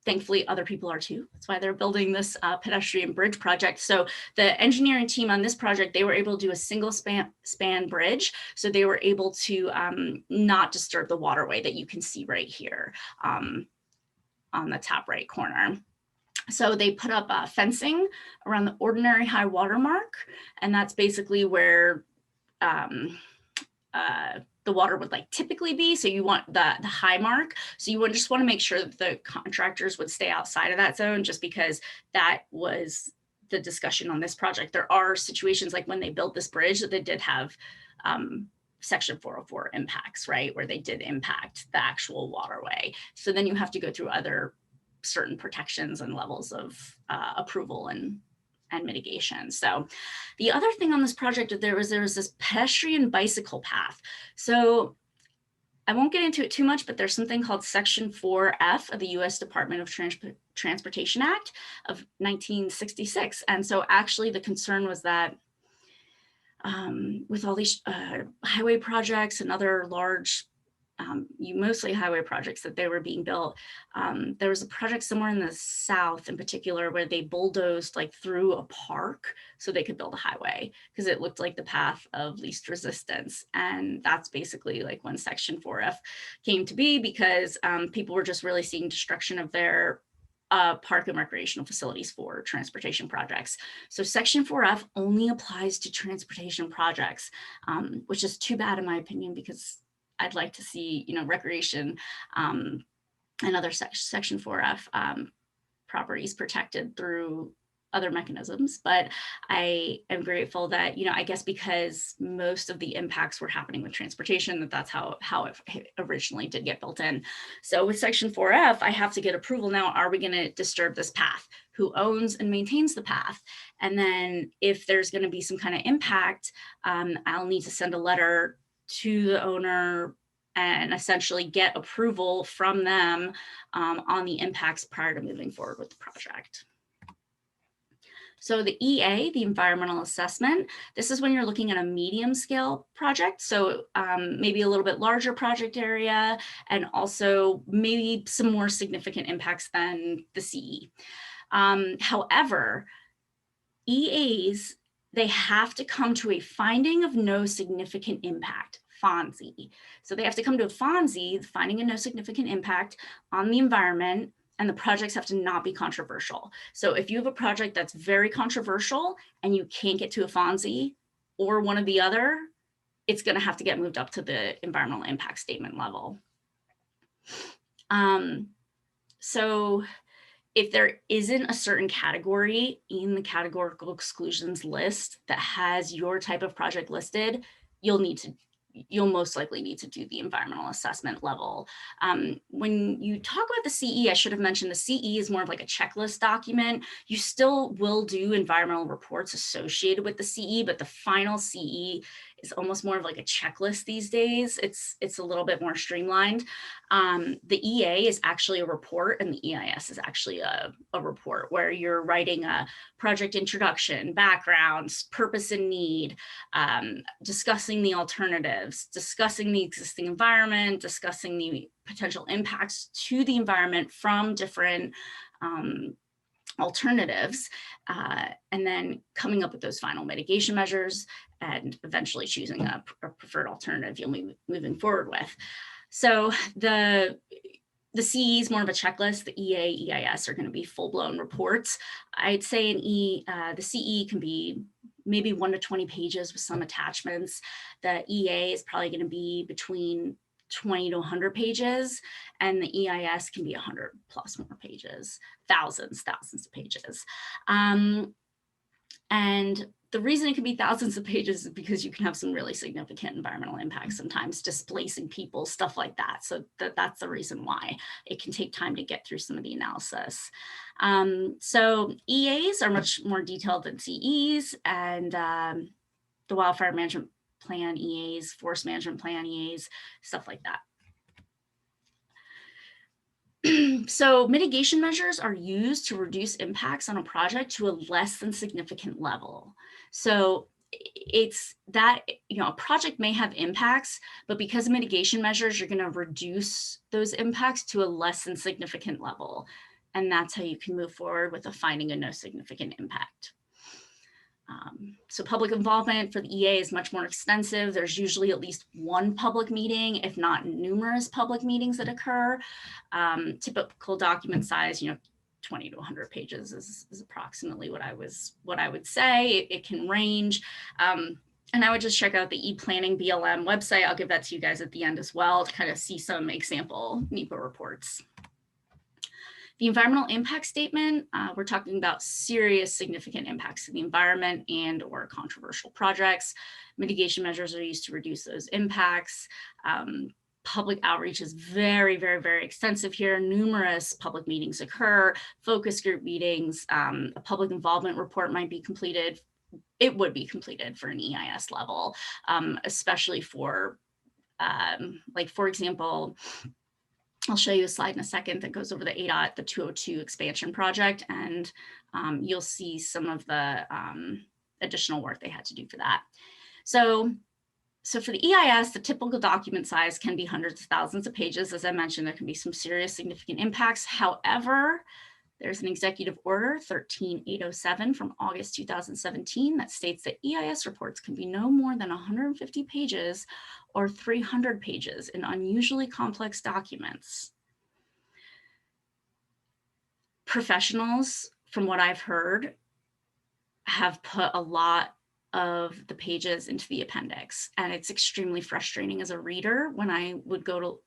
thankfully other people are too. That's why they're building this pedestrian bridge project. So the engineering team on this project, they were able to do a single span bridge. So they were able to not disturb the waterway that you can see right here. On the top right corner. So they put up fencing around the ordinary high water mark, and that's basically where the water would like typically be. So you want the high mark. So you would just want to make sure that the contractors would stay outside of that zone, just because that was the discussion on this project. There are situations like when they built this bridge that they did have Section 404 impacts, right, where they did impact the actual waterway. So then you have to go through other certain protections and levels of approval and mitigation. So the other thing on this project, there was this pedestrian bicycle path. So I won't get into it too much, but there's something called Section 4F of the U.S. Department of Transportation Act of 1966. And so actually the concern was that with all these highway projects and other large, mostly highway projects that they were being built, there was a project somewhere in the South in particular where they bulldozed like through a park so they could build a highway because it looked like the path of least resistance. And that's basically like when Section 4F came to be, because people were just really seeing destruction of their park and recreational facilities for transportation projects. So Section 4F only applies to transportation projects, which is too bad in my opinion, because I'd like to see, recreation and other Section 4F properties protected through other mechanisms. But I am grateful that, I guess because most of the impacts were happening with transportation, that's how it originally did get built in. So with Section 4F, I have to get approval now. Are we going to disturb this path? Who owns and maintains the path? And then if there's going to be some kind of impact, I'll need to send a letter to the owner and essentially get approval from them on the impacts prior to moving forward with the project. So the EA, the environmental assessment, this is when you're looking at a medium scale project. So maybe a little bit larger project area, and also maybe some more significant impacts than the CE. However, EAs, they have to come to a finding of no significant impact, FONSI. So they have to come to a FONSI, finding of no significant impact on the environment, and the projects have to not be controversial. So if you have a project that's very controversial and you can't get to a FONSI or one or the other, it's going to have to get moved up to the environmental impact statement level. So if there isn't a certain category in the categorical exclusions list that has your type of project listed, you'll most likely need to do the environmental assessment level. When you talk about the CE, I should have mentioned the CE is more of like a checklist document. You still will do environmental reports associated with the CE, but the final CE is almost more of like a checklist these days. It's a little bit more streamlined. The EA is actually a report, and the EIS is actually a report where you're writing a project introduction, backgrounds, purpose and need, discussing the alternatives, discussing the existing environment, discussing the potential impacts to the environment from different alternatives, and then coming up with those final mitigation measures and eventually choosing a preferred alternative you'll be moving forward with. So the CE is more of a checklist. The EA, EIS are going to be full-blown reports. I'd say the CE can be maybe 1 to 20 pages with some attachments. The EA is probably going to be between 20 to 100 pages, and the EIS can be 100 plus more pages, thousands of pages. And the reason it can be thousands of pages is because you can have some really significant environmental impacts, sometimes displacing people, stuff like that. So that's the reason why it can take time to get through some of the analysis. So EAs are much more detailed than CEs, and the wildfire management plan EAs, forest management plan EAs, stuff like that. So mitigation measures are used to reduce impacts on a project to a less than significant level. So it's that, you know, a project may have impacts, but because of mitigation measures, you're going to reduce those impacts to a less than significant level. And that's how you can move forward with a finding of no significant impact. So public involvement for the EA is much more extensive. There's usually at least one public meeting, if not numerous public meetings that occur. Typical document size, you know, 20 to 100 pages is approximately what I would say. It can range. And I would just check out the ePlanning BLM website. I'll give that to you guys at the end as well to kind of see some example NEPA reports. The environmental impact statement, we're talking about serious significant impacts to the environment and or controversial projects. Mitigation measures are used to reduce those impacts. Public outreach is very, very, very extensive here. Numerous public meetings occur, focus group meetings, a public involvement report might be completed. It would be completed for an EIS level, especially for, like, for example, I'll show you a slide in a second that goes over the ADOT, the 202 expansion project, and you'll see some of the additional work they had to do for that. So for the EIS, the typical document size can be hundreds of thousands of pages. As I mentioned, there can be some serious significant impacts. However, there's an executive order 13807 from August 2017 that states that EIS reports can be no more than 150 pages or 300 pages in unusually complex documents. Professionals, from what I've heard, have put a lot of the pages into the appendix, and it's extremely frustrating as a reader when I would go to,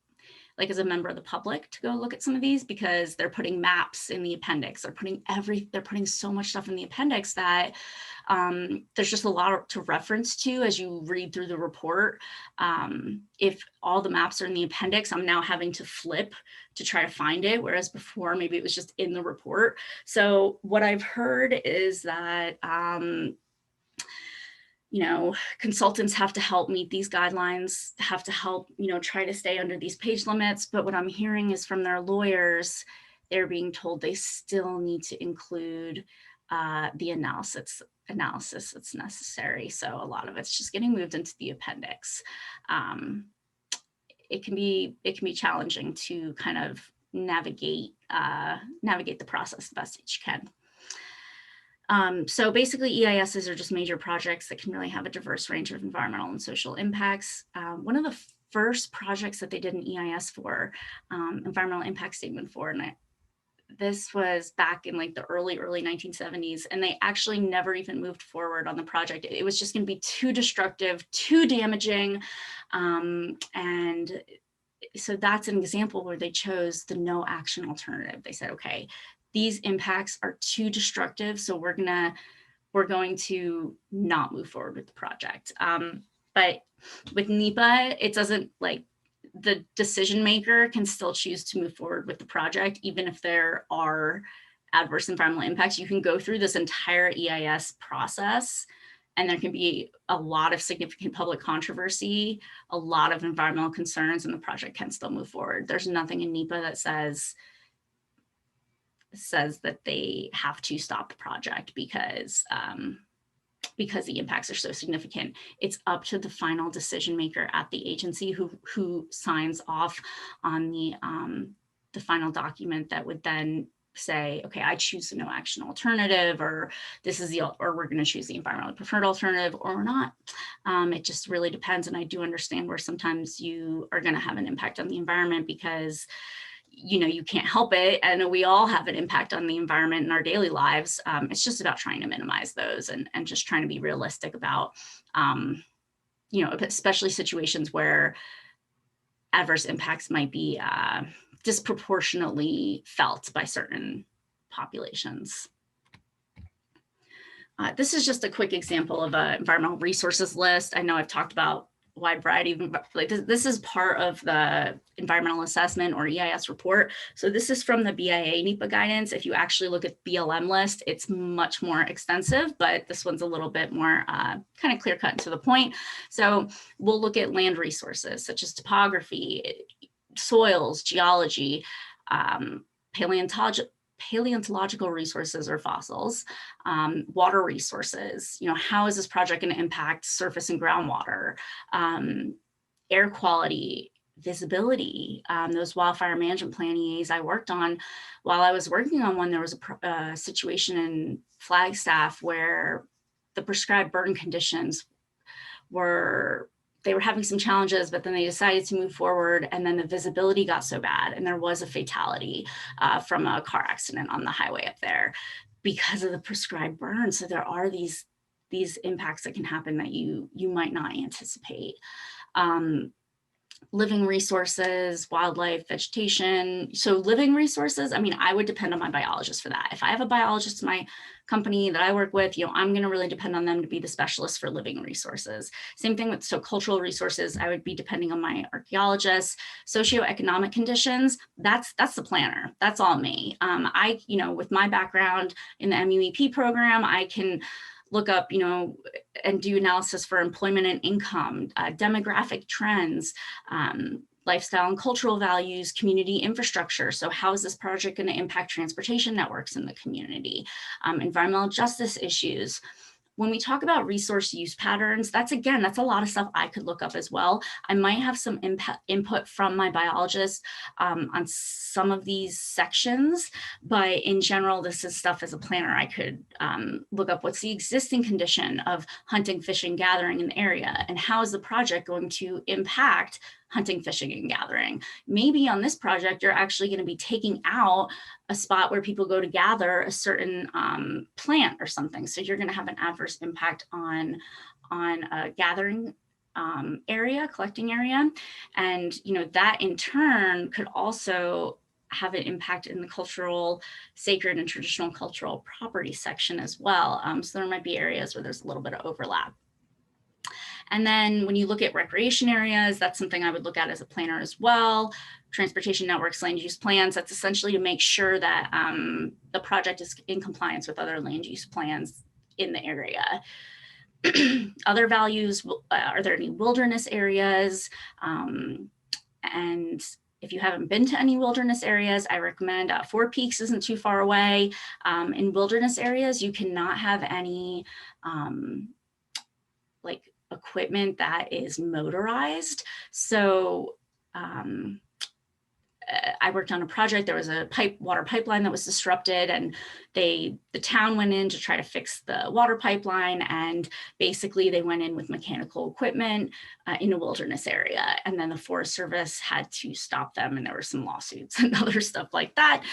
like, as a member of the public, to go look at some of these, because they're putting maps in the appendix. They're putting so much stuff in the appendix that there's just a lot to reference to as you read through the report. If all the maps are in the appendix, I'm now having to flip to try to find it, whereas before maybe it was just in the report. So what I've heard is that you know, consultants have to help meet these guidelines, have to help, you know, try to stay under these page limits. But what I'm hearing is from their lawyers, they're being told they still need to include the analysis that's necessary. So a lot of it's just getting moved into the appendix. It can be challenging to kind of navigate the process the best that you can. So basically EISs are just major projects that can really have a diverse range of environmental and social impacts. One of the first projects that they did an EIS for, environmental impact statement for, and this was back in like the early 1970s, and they actually never even moved forward on the project. It was just going to be too destructive, too damaging. And so that's an example where they chose the no action alternative. They said, okay, these impacts are too destructive, so we're going to not move forward with the project. But with NEPA, it doesn't, like, the decision maker can still choose to move forward with the project, even if there are adverse environmental impacts. You can go through this entire EIS process, and there can be a lot of significant public controversy, a lot of environmental concerns, and the project can still move forward. There's nothing in NEPA that says that they have to stop the project because the impacts are so significant. It's up to the final decision maker at the agency who signs off on the final document that would then say, okay, I choose the no action alternative, or we're going to choose the environmentally preferred alternative, or we're not. It just really depends. And I do understand where sometimes you are going to have an impact on the environment because, you know, you can't help it. And we all have an impact on the environment in our daily lives. It's just about trying to minimize those and just trying to be realistic about, you know, especially situations where adverse impacts might be disproportionately felt by certain populations. This is just a quick example of an environmental resources list. I know I've talked about a wide variety of, like this is part of the environmental assessment or EIS report. So this is from the BIA NEPA guidance. If you actually look at BLM list, it's much more extensive, but this one's a little bit more kind of clear cut and to the point. So we'll look at land resources such as topography, soils, geology, paleontological resources or fossils, water resources, how is this project going to impact surface and groundwater, air quality, visibility. Those wildfire management plan EAs I worked on, while I was working on one, there was a situation in Flagstaff where the prescribed burn conditions they were having some challenges, but then they decided to move forward, and then the visibility got so bad, and there was a fatality from a car accident on the highway up there because of the prescribed burn. So there are these impacts that can happen that you might not anticipate. Living resources, wildlife, vegetation. So living resources, I mean, I would depend on my biologist for that. If I have a biologist in my company that I work with, I'm going to really depend on them to be the specialist for living resources. Same thing with cultural resources. I would be depending on my archaeologists. Socioeconomic conditions, that's the planner. That's all me. I, with my background in the MUEP program, I can look up, and do analysis for employment and income, demographic trends, lifestyle and cultural values, community infrastructure. So how is this project going to impact transportation networks in the community? Environmental justice issues. When we talk about resource use patterns, that's a lot of stuff I could look up as well. I might have some input from my biologist on some of these sections, but in general, this is stuff as a planner I could look up what's the existing condition of hunting, fishing, gathering in the area, and how is the project going to impact hunting, fishing, and gathering. Maybe on this project, you're actually going to be taking out a spot where people go to gather a certain plant or something. So you're going to have an adverse impact on a gathering area, collecting area. And, that in turn could also have an impact in the cultural, sacred, and traditional cultural property section as well. So there might be areas where there's a little bit of overlap. And then when you look at recreation areas, that's something I would look at as a planner as well. Transportation networks, land use plans, that's essentially to make sure that the project is in compliance with other land use plans in the area. Other values, are there any wilderness areas? And if you haven't been to any wilderness areas, I recommend Four Peaks isn't too far away. In wilderness areas, you cannot have any equipment that is motorized. So I worked on a project, there was a water pipeline that was disrupted, and the town went in to try to fix the water pipeline, and basically they went in with mechanical equipment in a wilderness area, and then the Forest Service had to stop them, and there were some lawsuits and other stuff like that,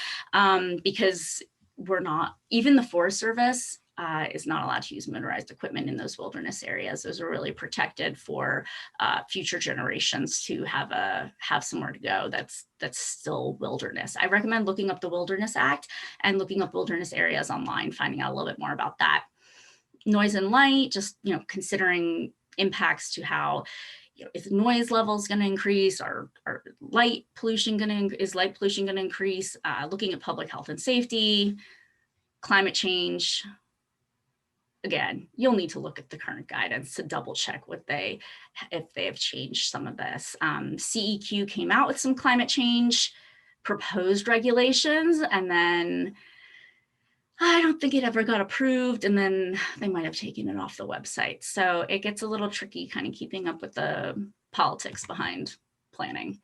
because even the Forest Service is not allowed to use motorized equipment in those wilderness areas. Those are really protected for future generations to have somewhere to go that's still wilderness. I recommend looking up the Wilderness Act and looking up wilderness areas online, finding out a little bit more about that. Noise and light, just considering impacts to how is noise levels going to increase? Is light pollution going to increase? Looking at public health and safety, climate change. Again, you'll need to look at the current guidance to double check if they have changed some of this. CEQ came out with some climate change proposed regulations, and then I don't think it ever got approved, and then they might have taken it off the website. So it gets a little tricky kind of keeping up with the politics behind planning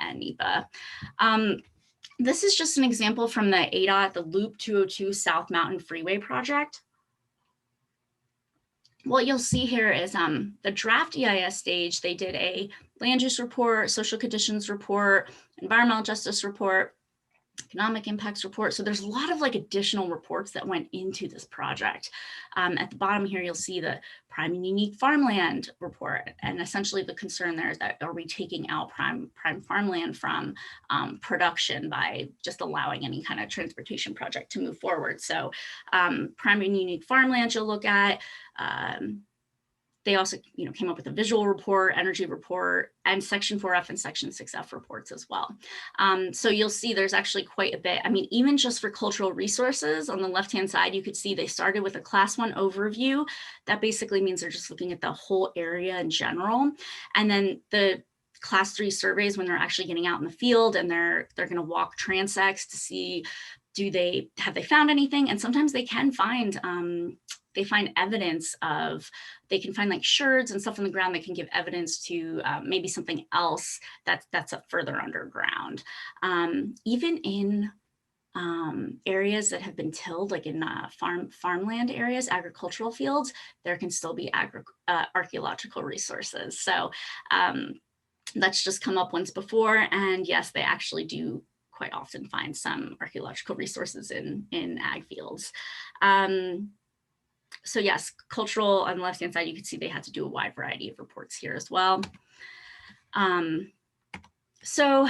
and NEPA. This is just an example from the ADOT, the Loop 202 South Mountain Freeway project. What you'll see here is the draft EIS stage, they did a land use report, social conditions report, environmental justice report, economic impacts report. So there's a lot of like additional reports that went into this project. At the bottom here, you'll see the prime and unique farmland report. And essentially the concern there is that, are we taking out prime farmland from production by just allowing any kind of transportation project to move forward? So prime and unique farmland you'll look at. They also, came up with a visual report, energy report, and Section 4F and Section 6F reports as well. So you'll see there's actually quite a bit. I mean, even just for cultural resources on the left-hand side, you could see they started with a Class 1 overview. That basically means they're just looking at the whole area in general. And then the Class 3 surveys, when they're actually getting out in the field and they're going to walk transects to see, have they found anything? And sometimes they can find evidence of, they can find like sherds and stuff on the ground that can give evidence to maybe something else that's up further underground. Even in areas that have been tilled, like in farmland areas, agricultural fields, there can still be archaeological resources. So that's just come up once before. And yes, they actually do quite often find some archaeological resources in ag fields. So yes, cultural on the left-hand side, you can see they had to do a wide variety of reports here as well. So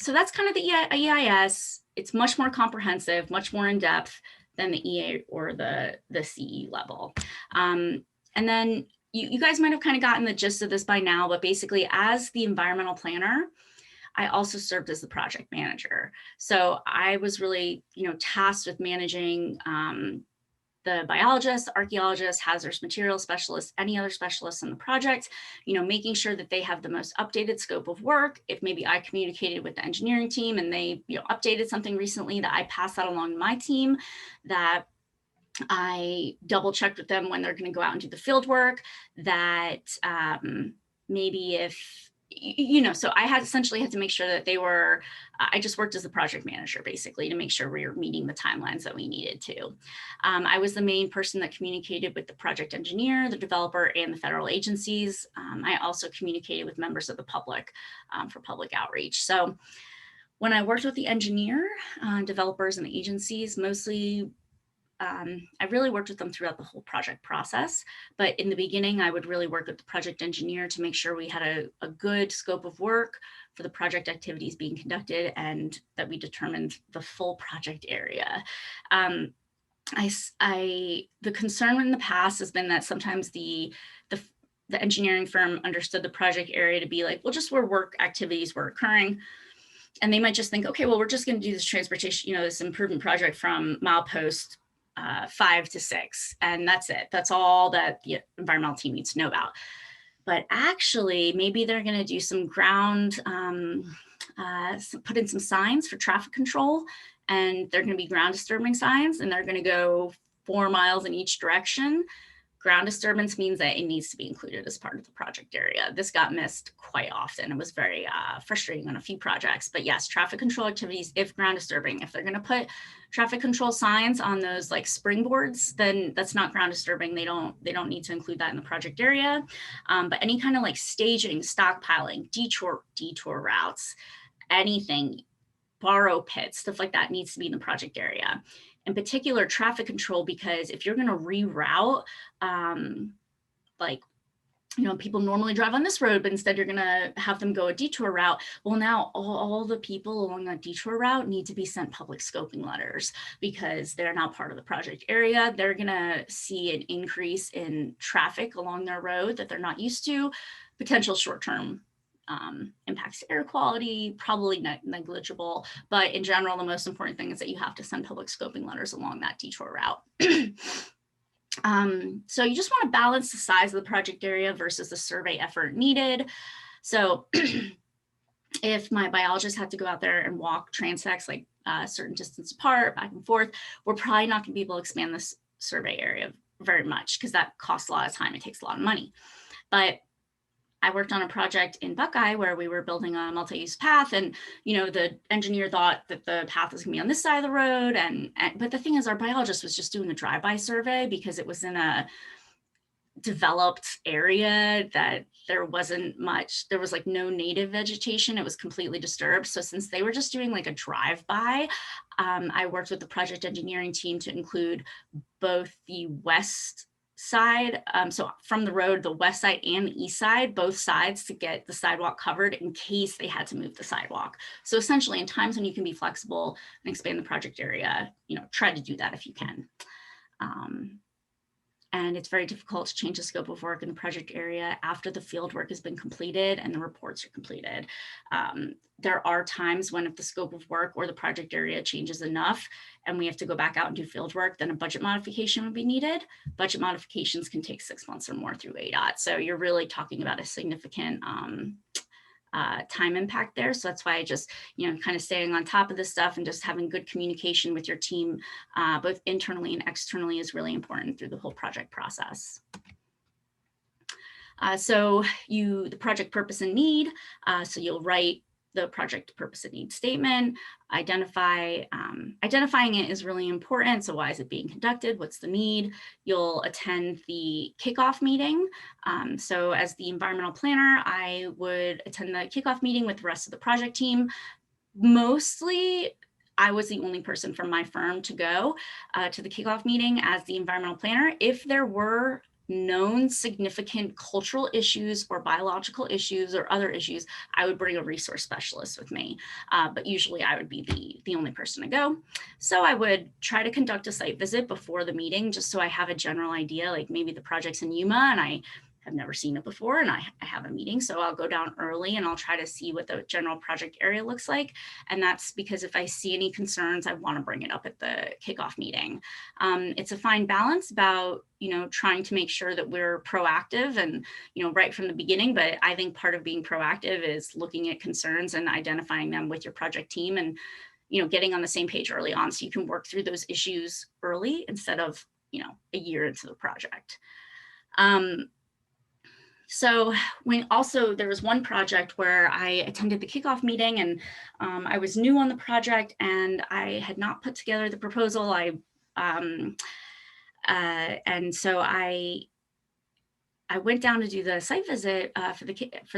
that's kind of the EIS. It's much more comprehensive, much more in-depth than the EA or the CE level. And then you guys might have kind of gotten the gist of this by now, but basically as the environmental planner, I also served as the project manager. So I was really, tasked with managing the biologists, archaeologists, hazardous material specialists, any other specialists in the project, making sure that they have the most updated scope of work. If maybe I communicated with the engineering team and they updated something recently, that I pass that along to my team, that I double checked with them when they're going to go out and do the field work, that maybe if, so I essentially had to make sure that I just worked as a project manager, basically, to make sure we were meeting the timelines that we needed to. I was the main person that communicated with the project engineer, the developer, and the federal agencies. I also communicated with members of the public for public outreach. So when I worked with the engineer, developers, and the agencies, mostly I really worked with them throughout the whole project process, but in the beginning, I would really work with the project engineer to make sure we had a good scope of work for the project activities being conducted and that we determined the full project area. The concern in the past has been that sometimes the engineering firm understood the project area to be like, well, just where work activities were occurring. And they might just think, okay, well, we're just going to do this transportation, this improvement project from milepost 5 to 6, and that's it. That's all that the environmental team needs to know about. But actually, maybe they're going to do some ground, put in some signs for traffic control, and they're going to be ground disturbing signs, and they're going to go 4 miles in each direction. Ground disturbance means that it needs to be included as part of the project area. This got missed quite often. It was very frustrating on a few projects. But yes, traffic control activities, if ground disturbing, if they're going to put traffic control signs on those like springboards, then that's not ground disturbing. They don't need to include that in the project area. But any kind of like staging, stockpiling, detour routes, anything, borrow pits, stuff like that needs to be in the project area. In particular, traffic control, because if you're going to reroute, people normally drive on this road, but instead you're going to have them go a detour route. Well, now all the people along that detour route need to be sent public scoping letters because they're now part of the project area. They're going to see an increase in traffic along their road that they're not used to, potential short-term impacts to air quality, probably negligible, but in general, the most important thing is that you have to send public scoping letters along that detour route. So you just want to balance the size of the project area versus the survey effort needed. So if my biologist had to go out there and walk transects like a certain distance apart, back and forth, we're probably not going to be able to expand this survey area very much because that costs a lot of time. It takes a lot of money. But I worked on a project in Buckeye where we were building a multi-use path, and the engineer thought that the path was going to be on this side of the road, but the thing is, our biologist was just doing a drive-by survey because it was in developed area that there wasn't much, there was like no native vegetation. It was completely disturbed. So since they were just doing like a drive-by, I worked with the project engineering team to include both the west side, so from the road, the west side and the east side, both sides, to get the sidewalk covered in case they had to move the sidewalk. So essentially, in times when you can be flexible and expand the project area, try to do that if you can. And it's very difficult to change the scope of work in the project area after the field work has been completed and the reports are completed. There are times when if the scope of work or the project area changes enough and we have to go back out and do field work, then a budget modification would be needed. Budget modifications can take 6 months or more through ADOT. So you're really talking about a significant time impact there. So that's why I just, kind of staying on top of this stuff and just having good communication with your team, both internally and externally, is really important through the whole project process. So the project purpose and need, so you'll write the project purpose and need statement, identifying it is really important. So why is it being conducted? What's the need? You'll attend the kickoff meeting. So as the environmental planner, I would attend the kickoff meeting with the rest of the project team. Mostly, I was the only person from my firm to go to the kickoff meeting as the environmental planner. If there were known significant cultural issues or biological issues or other issues, I would bring a resource specialist with me. But usually I would be the only person to go. So I would try to conduct a site visit before the meeting, just so I have a general idea, like maybe the project's in Yuma and I have never seen it before and I have a meeting. So I'll go down early and I'll try to see what the general project area looks like. And that's because if I see any concerns, I want to bring it up at the kickoff meeting. It's a fine balance about, trying to make sure that we're proactive and, right from the beginning. But I think part of being proactive is looking at concerns and identifying them with your project team and, getting on the same page early on so you can work through those issues early instead of, a year into the project. So there was one project where I attended the kickoff meeting and I was new on the project and I had not put together the proposal. And so I went down to do the site visit for the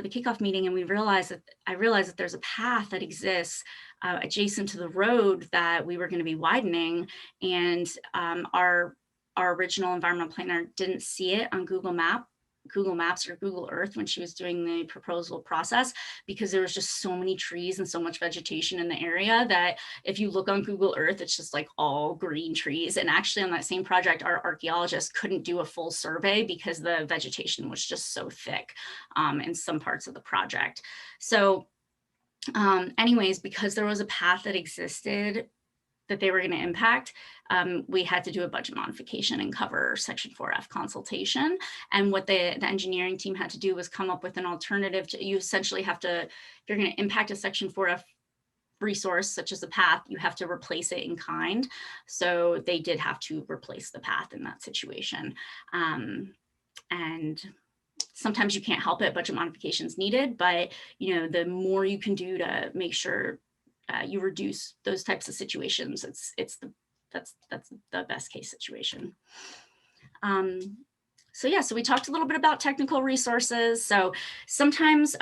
kickoff meeting, and I realized that there's a path that exists adjacent to the road that we were going to be widening, and our original environmental planner didn't see it on Google Maps or Google Earth when she was doing the proposal process, because there was just so many trees and so much vegetation in the area that if you look on Google Earth, it's just like all green trees. And actually on that same project, our archaeologists couldn't do a full survey because the vegetation was just so thick in some parts of the project. So anyways, because there was a path that existed that they were going to impact, we had to do a budget modification and cover Section 4F consultation. And what the engineering team had to do was come up with an alternative to, you essentially have to, if you're going to impact a Section 4F resource, such as a path, you have to replace it in kind. So they did have to replace the path in that situation. And sometimes you can't help it, budget modifications needed, but the more you can do to make sure you reduce those types of situations, that's the best case situation. So we talked a little bit about technical resources. So sometimes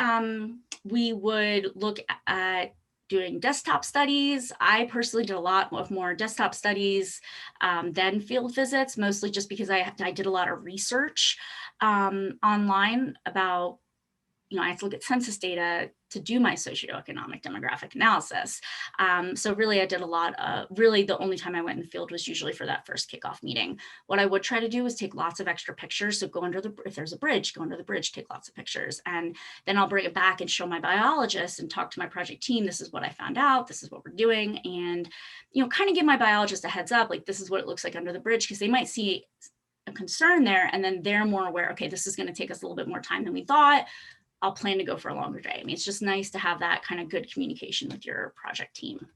we would look at doing desktop studies. I personally did a lot of more desktop studies than field visits, mostly just because I did a lot of research online about, I have to look at census data to do my socioeconomic demographic analysis. So really I did a lot of, really the only time I went in the field was usually for that first kickoff meeting. What I would try to do is take lots of extra pictures. So if there's a bridge, go under the bridge, take lots of pictures. And then I'll bring it back and show my biologist and talk to my project team. This is what I found out. This is what we're doing. And, kind of give my biologist a heads up, like this is what it looks like under the bridge, because they might see a concern there. And then they're more aware, okay, this is going to take us a little bit more time than we thought. I'll plan to go for a longer day. I mean, it's just nice to have that kind of good communication with your project team.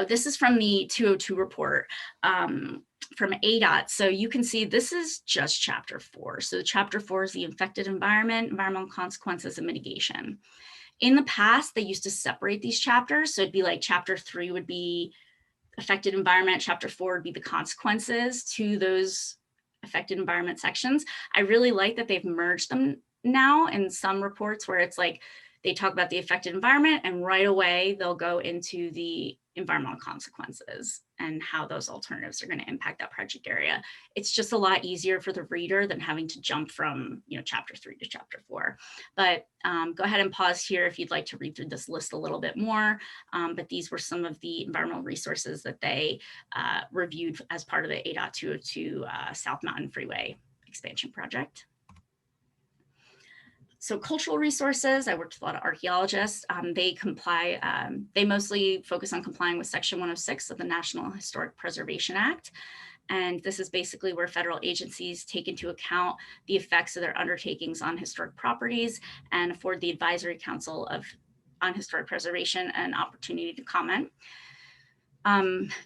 This is from the 202 report from ADOT. So you can see this is just chapter 4. So chapter 4 is the affected environment, environmental consequences, and mitigation. In the past, they used to separate these chapters. So it'd be like chapter 3 would be affected environment, chapter 4 would be the consequences to those affected environment sections. I really like that they've merged them now in some reports where it's like they talk about the affected environment and right away they'll go into the environmental consequences and how those alternatives are going to impact that project area. It's just a lot easier for the reader than having to jump from, you know, chapter 3 to chapter 4. But go ahead and pause here if you'd like to read through this list a little bit more. But these were some of the environmental resources that they reviewed as part of the A.202 South Mountain Freeway expansion project. So cultural resources, I worked with a lot of archaeologists. They mostly focus on complying with Section 106 of the National Historic Preservation Act. And this is basically where federal agencies take into account the effects of their undertakings on historic properties and afford the Advisory Council on Historic Preservation an opportunity to comment.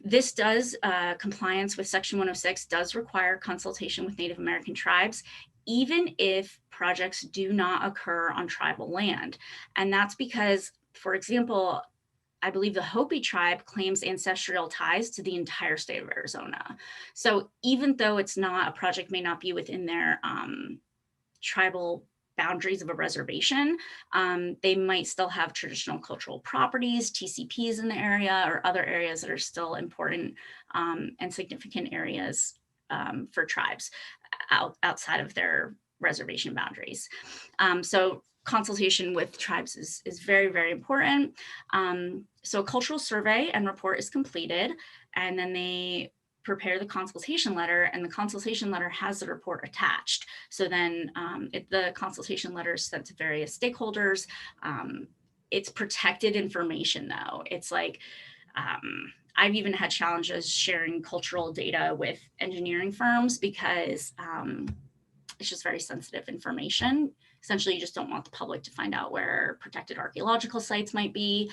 This does, compliance with Section 106 does require consultation with Native American tribes, even if projects do not occur on tribal land. And that's because, for example, I believe the Hopi tribe claims ancestral ties to the entire state of Arizona. So even though it's not, a project may not be within their tribal boundaries of a reservation, they might still have traditional cultural properties, TCPs in the area, or other areas that are still important and significant areas for tribes outside of their reservation boundaries. So consultation with tribes is very, very important. So a cultural survey and report is completed, and then they prepare the consultation letter, and the consultation letter has the report attached. So then the consultation letter is sent to various stakeholders. It's protected information though. It's like, I've even had challenges sharing cultural data with engineering firms because it's just very sensitive information. Essentially, you just don't want the public to find out where protected archaeological sites might be.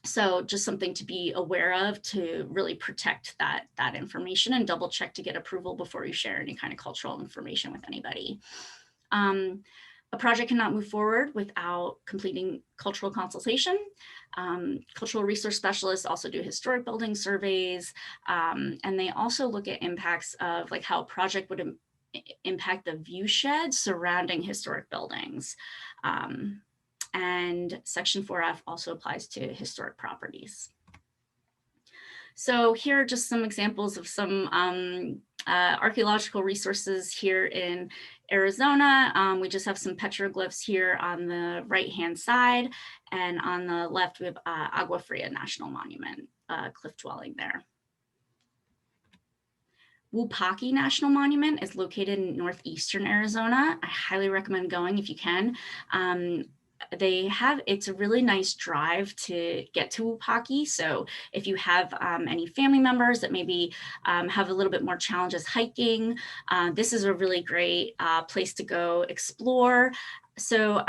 So just something to be aware of to really protect that information and double check to get approval before you share any kind of cultural information with anybody. A project cannot move forward without completing cultural consultation. Cultural resource specialists also do historic building surveys, and they also look at impacts of like how a project would impact the view shed surrounding historic buildings. And Section 4F also applies to historic properties. So here are just some examples of some archaeological resources here in Arizona. We just have some petroglyphs here on the right-hand side, and on the left we have Agua Fria National Monument, cliff dwelling there. Wupaki National Monument is located in northeastern Arizona. I highly recommend going if you can. It's a really nice drive to get to Wupaki. So if you have any family members that maybe have a little bit more challenges hiking, this is a really great place to go explore. So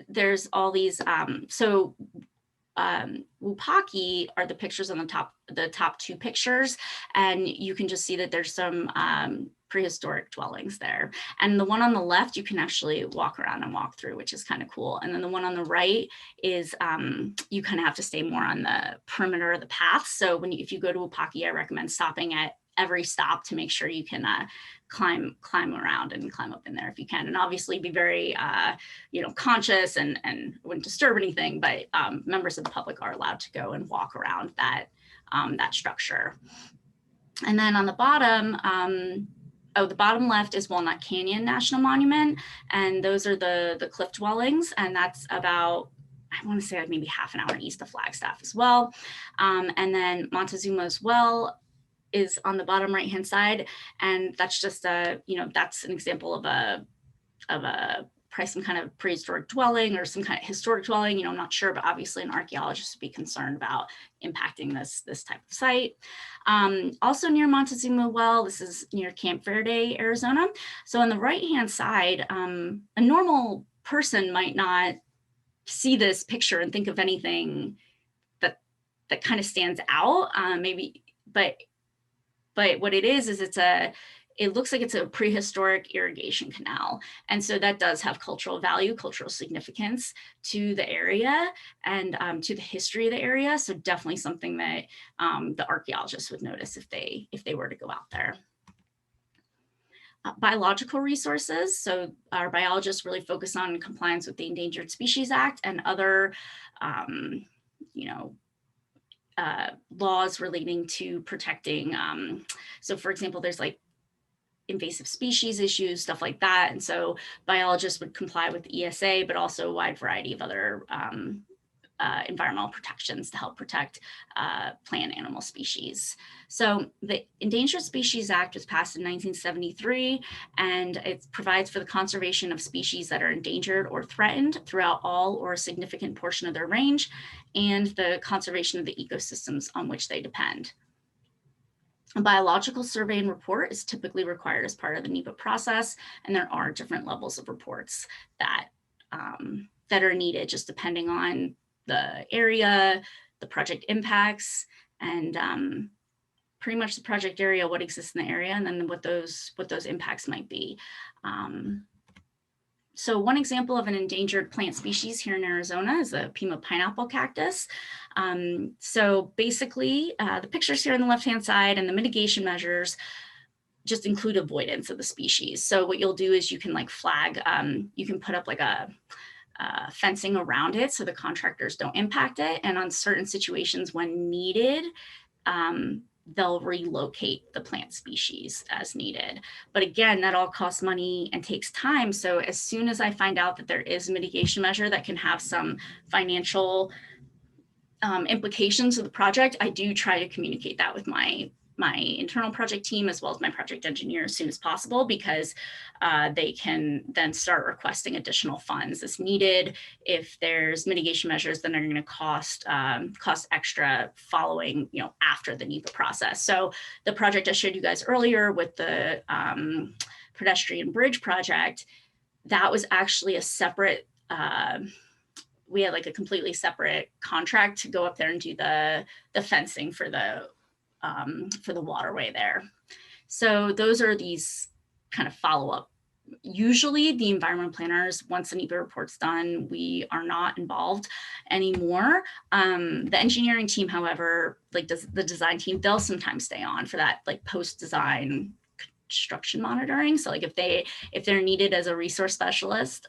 there's all these, Wupaki are the pictures on the top two pictures, and you can just see that there's some prehistoric dwellings there. And the one on the left, you can actually walk around and walk through, which is kind of cool. And then the one on the right is you kind of have to stay more on the perimeter of the path. So if you go to Wupaki, I recommend stopping at every stop to make sure you can climb around and climb up in there if you can, and obviously be very conscious and wouldn't disturb anything, but members of the public are allowed to go and walk around that structure. And then on the bottom, the bottom left is Walnut Canyon National Monument, and those are the cliff dwellings, and that's about, I want to say, like maybe half an hour east of Flagstaff as well. And then Montezuma as well is on the bottom right-hand side, and that's just that's an example of probably some kind of prehistoric dwelling or some kind of historic dwelling. I'm not sure, but obviously an archaeologist would be concerned about impacting this type of site. Also near Montezuma Well, this is near Camp Verde, Arizona. So on the right-hand side, a normal person might not see this picture and think of anything that kind of stands out, maybe, but what it is it's it looks like it's a prehistoric irrigation canal. And so that does have cultural value, cultural significance to the area and to the history of the area. So definitely something that the archaeologists would notice if they were to go out there. Biological resources. So our biologists really focus on compliance with the Endangered Species Act and other, laws relating to protecting. So for example, there's like invasive species issues, stuff like that. And so biologists would comply with ESA, but also a wide variety of other environmental protections to help protect plant animal species. So the Endangered Species Act was passed in 1973, and it provides for the conservation of species that are endangered or threatened throughout all or a significant portion of their range, and the conservation of the ecosystems on which they depend. A biological survey and report is typically required as part of the NEPA process, and there are different levels of reports that are needed just depending on the area, the project impacts, and pretty much the project area, what exists in the area, and then what those impacts might be. So one example of an endangered plant species here in Arizona is the Pima pineapple cactus. So basically, the pictures here on the left-hand side and the mitigation measures just include avoidance of the species. So what you'll do is you can like flag, you can put up like a fencing around it so the contractors don't impact it. And on certain situations when needed, they'll relocate the plant species as needed. But again, that all costs money and takes time. So as soon as I find out that there is a mitigation measure that can have some financial implications of the project, I do try to communicate that with my internal project team as well as my project engineer as soon as possible, because they can then start requesting additional funds as needed. If there's mitigation measures that are going to cost extra following, after the NEPA process. So the project I showed you guys earlier with the pedestrian bridge project, that was actually a separate, we had like a completely separate contract to go up there and do the fencing for the waterway there. So those are these kind of follow-up. Usually the environment planners, once the NEPA report's done, we are not involved anymore. The engineering team, however, like the design team, they'll sometimes stay on for that like post-design construction monitoring. So like if they're needed as a resource specialist,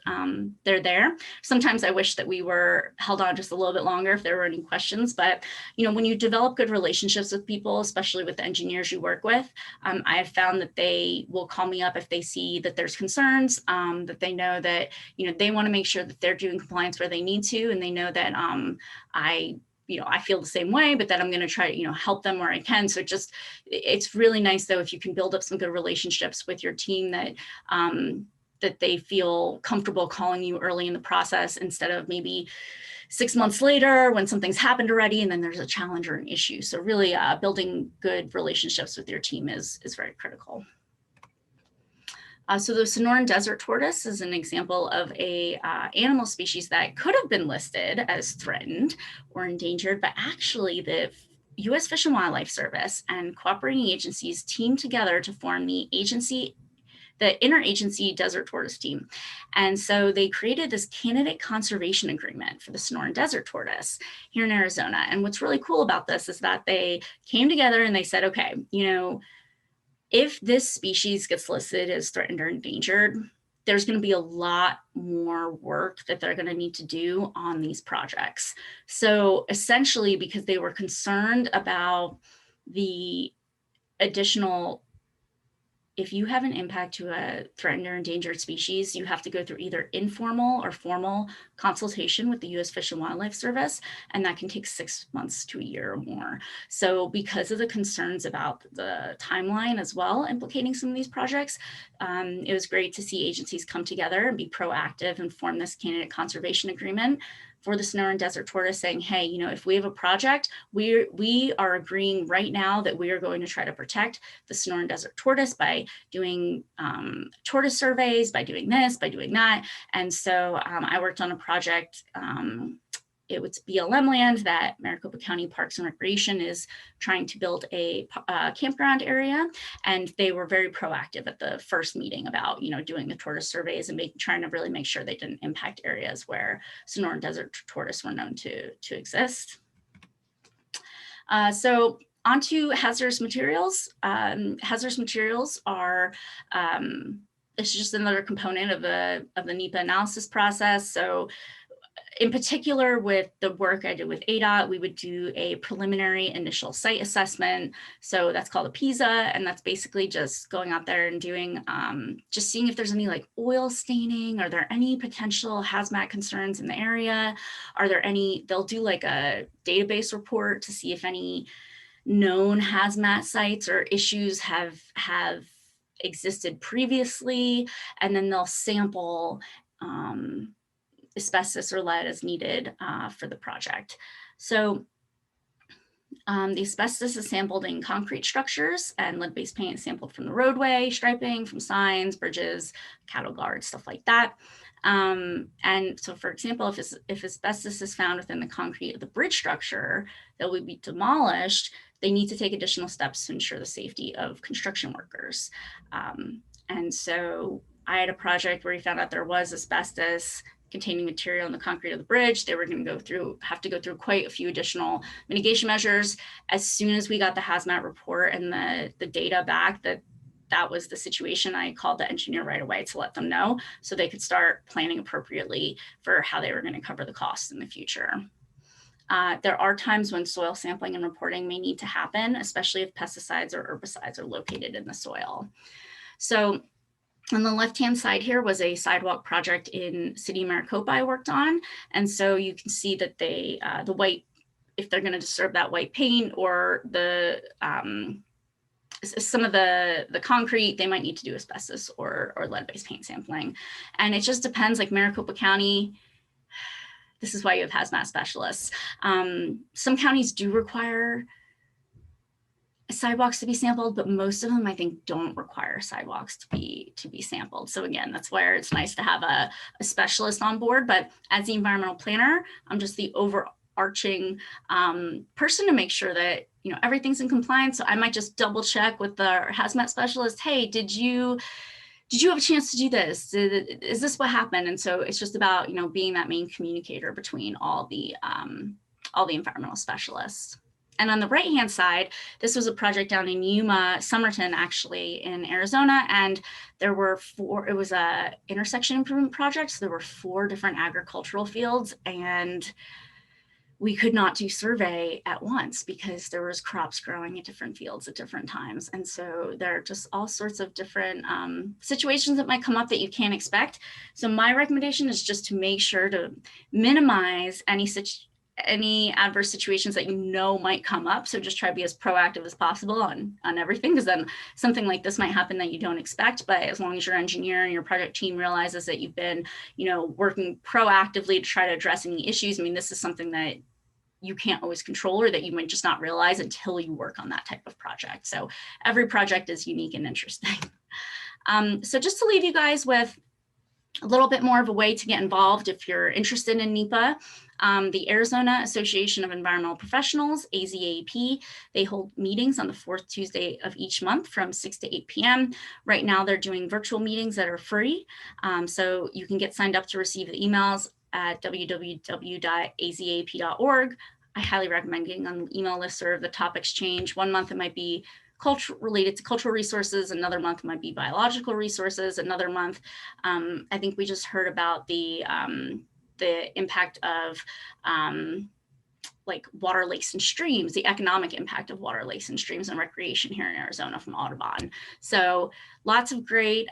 they're there. Sometimes I wish that we were held on just a little bit longer if there were any questions, but when you develop good relationships with people, especially with the engineers you work with, I have found that they will call me up if they see that there's concerns, that they know that they want to make sure that they're doing compliance where they need to, and they know that I feel the same way, but that I'm going to try to, help them where I can. So it's really nice though, if you can build up some good relationships with your team that, that they feel comfortable calling you early in the process instead of maybe 6 months later when something's happened already and then there's a challenge or an issue. So really building good relationships with your team is very critical. So the Sonoran desert tortoise is an example of a animal species that could have been listed as threatened or endangered, but actually the U.S. Fish and Wildlife Service and cooperating agencies teamed together to form the interagency desert tortoise team. And so they created this candidate conservation agreement for the Sonoran desert tortoise here in Arizona. And what's really cool about this is that they came together and they said, okay, if this species gets listed as threatened or endangered, there's going to be a lot more work that they're going to need to do on these projects. So essentially, because they were concerned about the additional, if you have an impact to a threatened or endangered species, you have to go through either informal or formal consultation with the U.S. Fish and Wildlife Service, and that can take 6 months to a year or more. So because of the concerns about the timeline as well, implicating some of these projects, it was great to see agencies come together and be proactive and form this candidate conservation agreement for the Sonoran desert tortoise, saying, hey, if we have a project, we are agreeing right now that we are going to try to protect the Sonoran desert tortoise by doing tortoise surveys, by doing this, by doing that. And so I worked on a project it was BLM land that Maricopa County Parks and Recreation is trying to build a campground area. And they were very proactive at the first meeting about, doing the tortoise surveys and trying to really make sure they didn't impact areas where Sonoran desert tortoise were known to exist. So onto hazardous materials. Hazardous materials are, it's just another component of the NEPA analysis process. So in particular, with the work I did with ADOT, we would do a preliminary initial site assessment. So that's called a PISA, and that's basically just going out there and doing, just seeing if there's any like oil staining. Are there any potential hazmat concerns in the area? Are there any, they'll do like a database report to see if any known hazmat sites or issues have existed previously, and then they'll sample asbestos or lead as needed for the project. So the asbestos is sampled in concrete structures, and lead-based paint is sampled from the roadway, striping, from signs, bridges, cattle guards, stuff like that. And so, for example, if asbestos is found within the concrete of the bridge structure that will be demolished, they need to take additional steps to ensure the safety of construction workers. And so I had a project where we found out there was asbestos containing material in the concrete of the bridge. They were going to have to go through quite a few additional mitigation measures. As soon as we got the hazmat report and the data back that was the situation, I called the engineer right away to let them know so they could start planning appropriately for how they were going to cover the costs in the future. There are times when soil sampling and reporting may need to happen, especially if pesticides or herbicides are located in the soil. So on the left-hand side here was a sidewalk project in City of Maricopa I worked on. And so you can see that they, the white, if they're going to disturb that white paint or the some of the concrete, they might need to do asbestos or lead-based paint sampling. And it just depends, like Maricopa County, this is why you have hazmat specialists. Some counties do require sidewalks to be sampled, but most of them I think don't require sidewalks to be sampled. So again, that's where it's nice to have a specialist on board. But as the environmental planner, I'm just the overarching person to make sure that everything's in compliance. So I might just double check with the hazmat specialist. Hey, did you have a chance to do this? Is this what happened? And so it's just about being that main communicator between all the environmental specialists. And on the right-hand side, this was a project down in Yuma, Somerton, actually, in Arizona. And there were it was a intersection improvement project. So there were 4 different agricultural fields, and we could not do survey at once because there was crops growing at different fields at different times. And so there are just all sorts of different situations that might come up that you can't expect. So my recommendation is just to make sure to minimize any adverse situations that might come up. So just try to be as proactive as possible on everything, because then something like this might happen that you don't expect. But as long as your engineer and your project team realizes that you've been, working proactively to try to address any issues. I mean, this is something that you can't always control, or that you might just not realize until you work on that type of project. So every project is unique and interesting. So just to leave you guys with a little bit more of a way to get involved if you're interested in NEPA. The Arizona Association of Environmental Professionals, AZAEP, they hold meetings on the 4th Tuesday of each month from 6 to 8 p.m. Right now, they're doing virtual meetings that are free. So you can get signed up to receive the emails at www.azaep.org. I highly recommend getting on the email listserv, the top exchange. One month it might be related to cultural resources. Another month might be biological resources. Another month, I think we just heard about the impact of like water, lakes, and streams, the economic impact of water, lakes, and streams and recreation here in Arizona from Audubon. So lots of great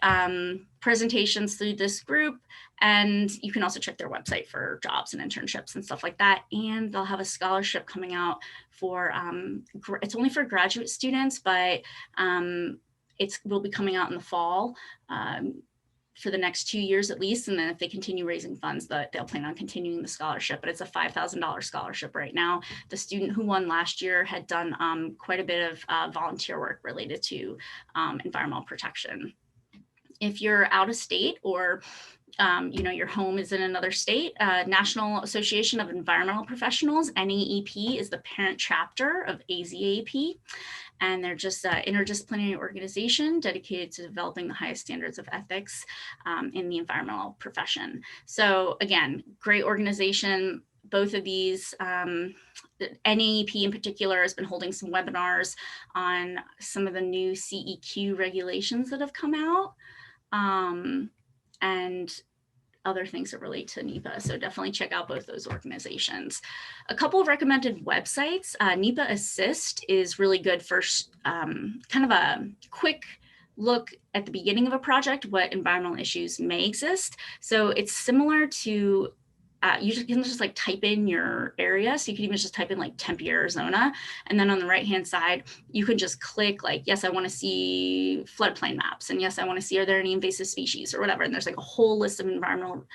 presentations through this group. And you can also check their website for jobs and internships and stuff like that. And they'll have a scholarship coming out for, it's only for graduate students, but it will be coming out in the fall for the next 2 years at least. And then if they continue raising funds, they'll plan on continuing the scholarship, but it's a $5,000 scholarship right now. The student who won last year had done quite a bit of volunteer work related to environmental protection. If you're out of state or your home is in another state. National Association of Environmental Professionals, NEEP, is the parent chapter of AZAP. And they're just an interdisciplinary organization dedicated to developing the highest standards of ethics in the environmental profession. So again, great organization. Both of these, NEEP in particular has been holding some webinars on some of the new CEQ regulations that have come out. And other things that relate to NEPA. So definitely check out both those organizations. A couple of recommended websites. NEPA Assist is really good for kind of a quick look at the beginning of a project, what environmental issues may exist. So it's similar to you can just like type in your area. So you can even just type in like Tempe, Arizona. And then on the right-hand side, you can just click like, yes, I want to see floodplain maps. And yes, I want to see, are there any invasive species or whatever. And there's like a whole list of environmental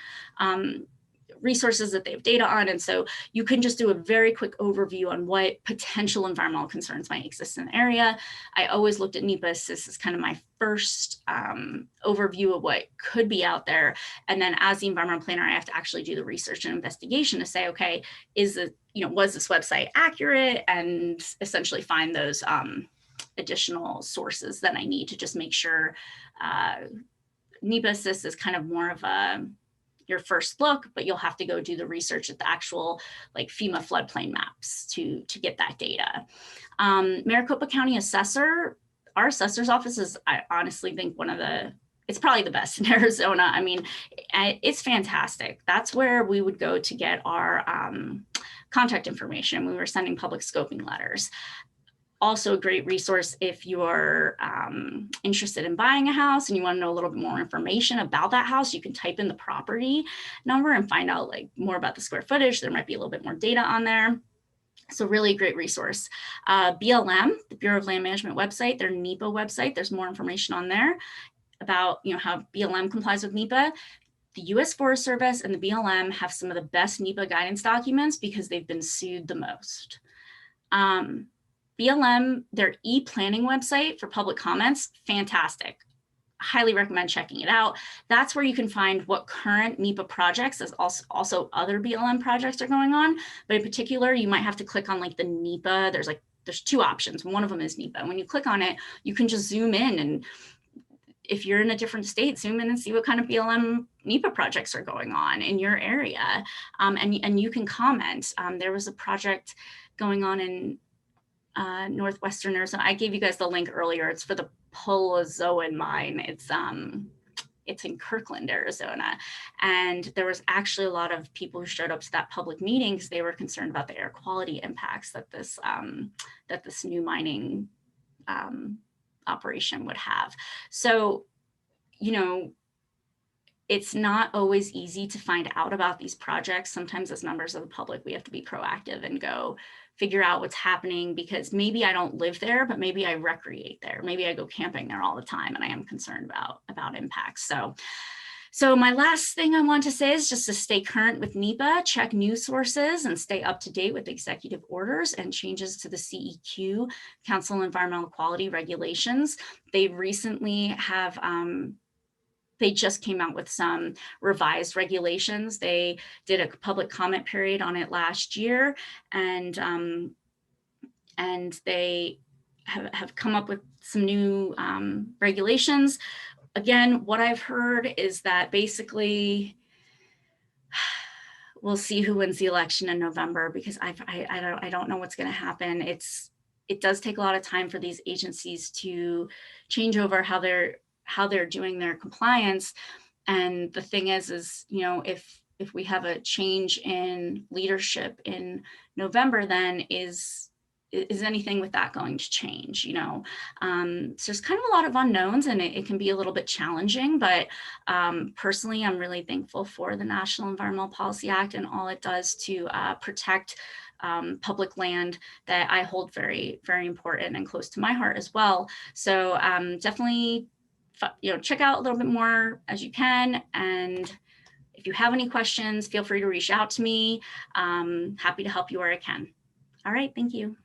resources that they have data on. And so you can just do a very quick overview on what potential environmental concerns might exist in the area. I always looked at NEPA Assist as kind of my first overview of what could be out there. And then as the environmental planner, I have to actually do the research and investigation to say, okay, was this website accurate? And essentially find those additional sources that I need to just make sure NEPA Assist is kind of more of your first look, but you'll have to go do the research at the actual like FEMA floodplain maps to get that data. Maricopa County Assessor, our assessor's office is, I honestly think it's probably the best in Arizona. I mean, it's fantastic. That's where we would go to get our contact information. We were sending public scoping letters. Also a great resource if you're interested in buying a house and you want to know a little bit more information about that house. You can type in the property number and find out like more about the square footage. There might be a little bit more data on there. So really great resource. BLM, the Bureau of Land Management website, their NEPA website, there's more information on there about how BLM complies with NEPA. The U.S. Forest Service and the BLM have some of the best NEPA guidance documents because they've been sued the most. BLM, their e-planning website for public comments, fantastic. Highly recommend checking it out. That's where you can find what current NEPA projects, as also other BLM projects are going on. But in particular, you might have to click on like the NEPA. There's two options. One of them is NEPA. When you click on it, you can just zoom in, and if you're in a different state, zoom in and see what kind of BLM NEPA projects are going on in your area. And you can comment. There was a project going on in Northwestern Arizona. I gave you guys the link earlier. It's for the Polozoan mine. It's in Kirkland, Arizona. And there was actually a lot of people who showed up to that public meeting because they were concerned about the air quality impacts that this new mining operation would have. So, it's not always easy to find out about these projects. Sometimes as members of the public, we have to be proactive and go figure out what's happening, because maybe I don't live there, but maybe I recreate there. Maybe I go camping there all the time and I am concerned about impacts. So my last thing I want to say is just to stay current with NEPA, check news sources, and stay up to date with executive orders and changes to the CEQ, Council on Environmental Quality regulations. They recently have, they just came out with some revised regulations. They did a public comment period on it last year, and they have come up with some new regulations. Again, what I've heard is that basically we'll see who wins the election in November, because I don't know what's going to happen. It does take a lot of time for these agencies to change over how they're doing their compliance. And the thing is if we have a change in leadership in November, then is anything with that going to change? So there's kind of a lot of unknowns, and it can be a little bit challenging, but personally, I'm really thankful for the National Environmental Policy Act and all it does to protect public land that I hold very, very important and close to my heart as well. So definitely, check out a little bit more as you can. And if you have any questions, feel free to reach out to me. Happy to help you where I can. All right, thank you.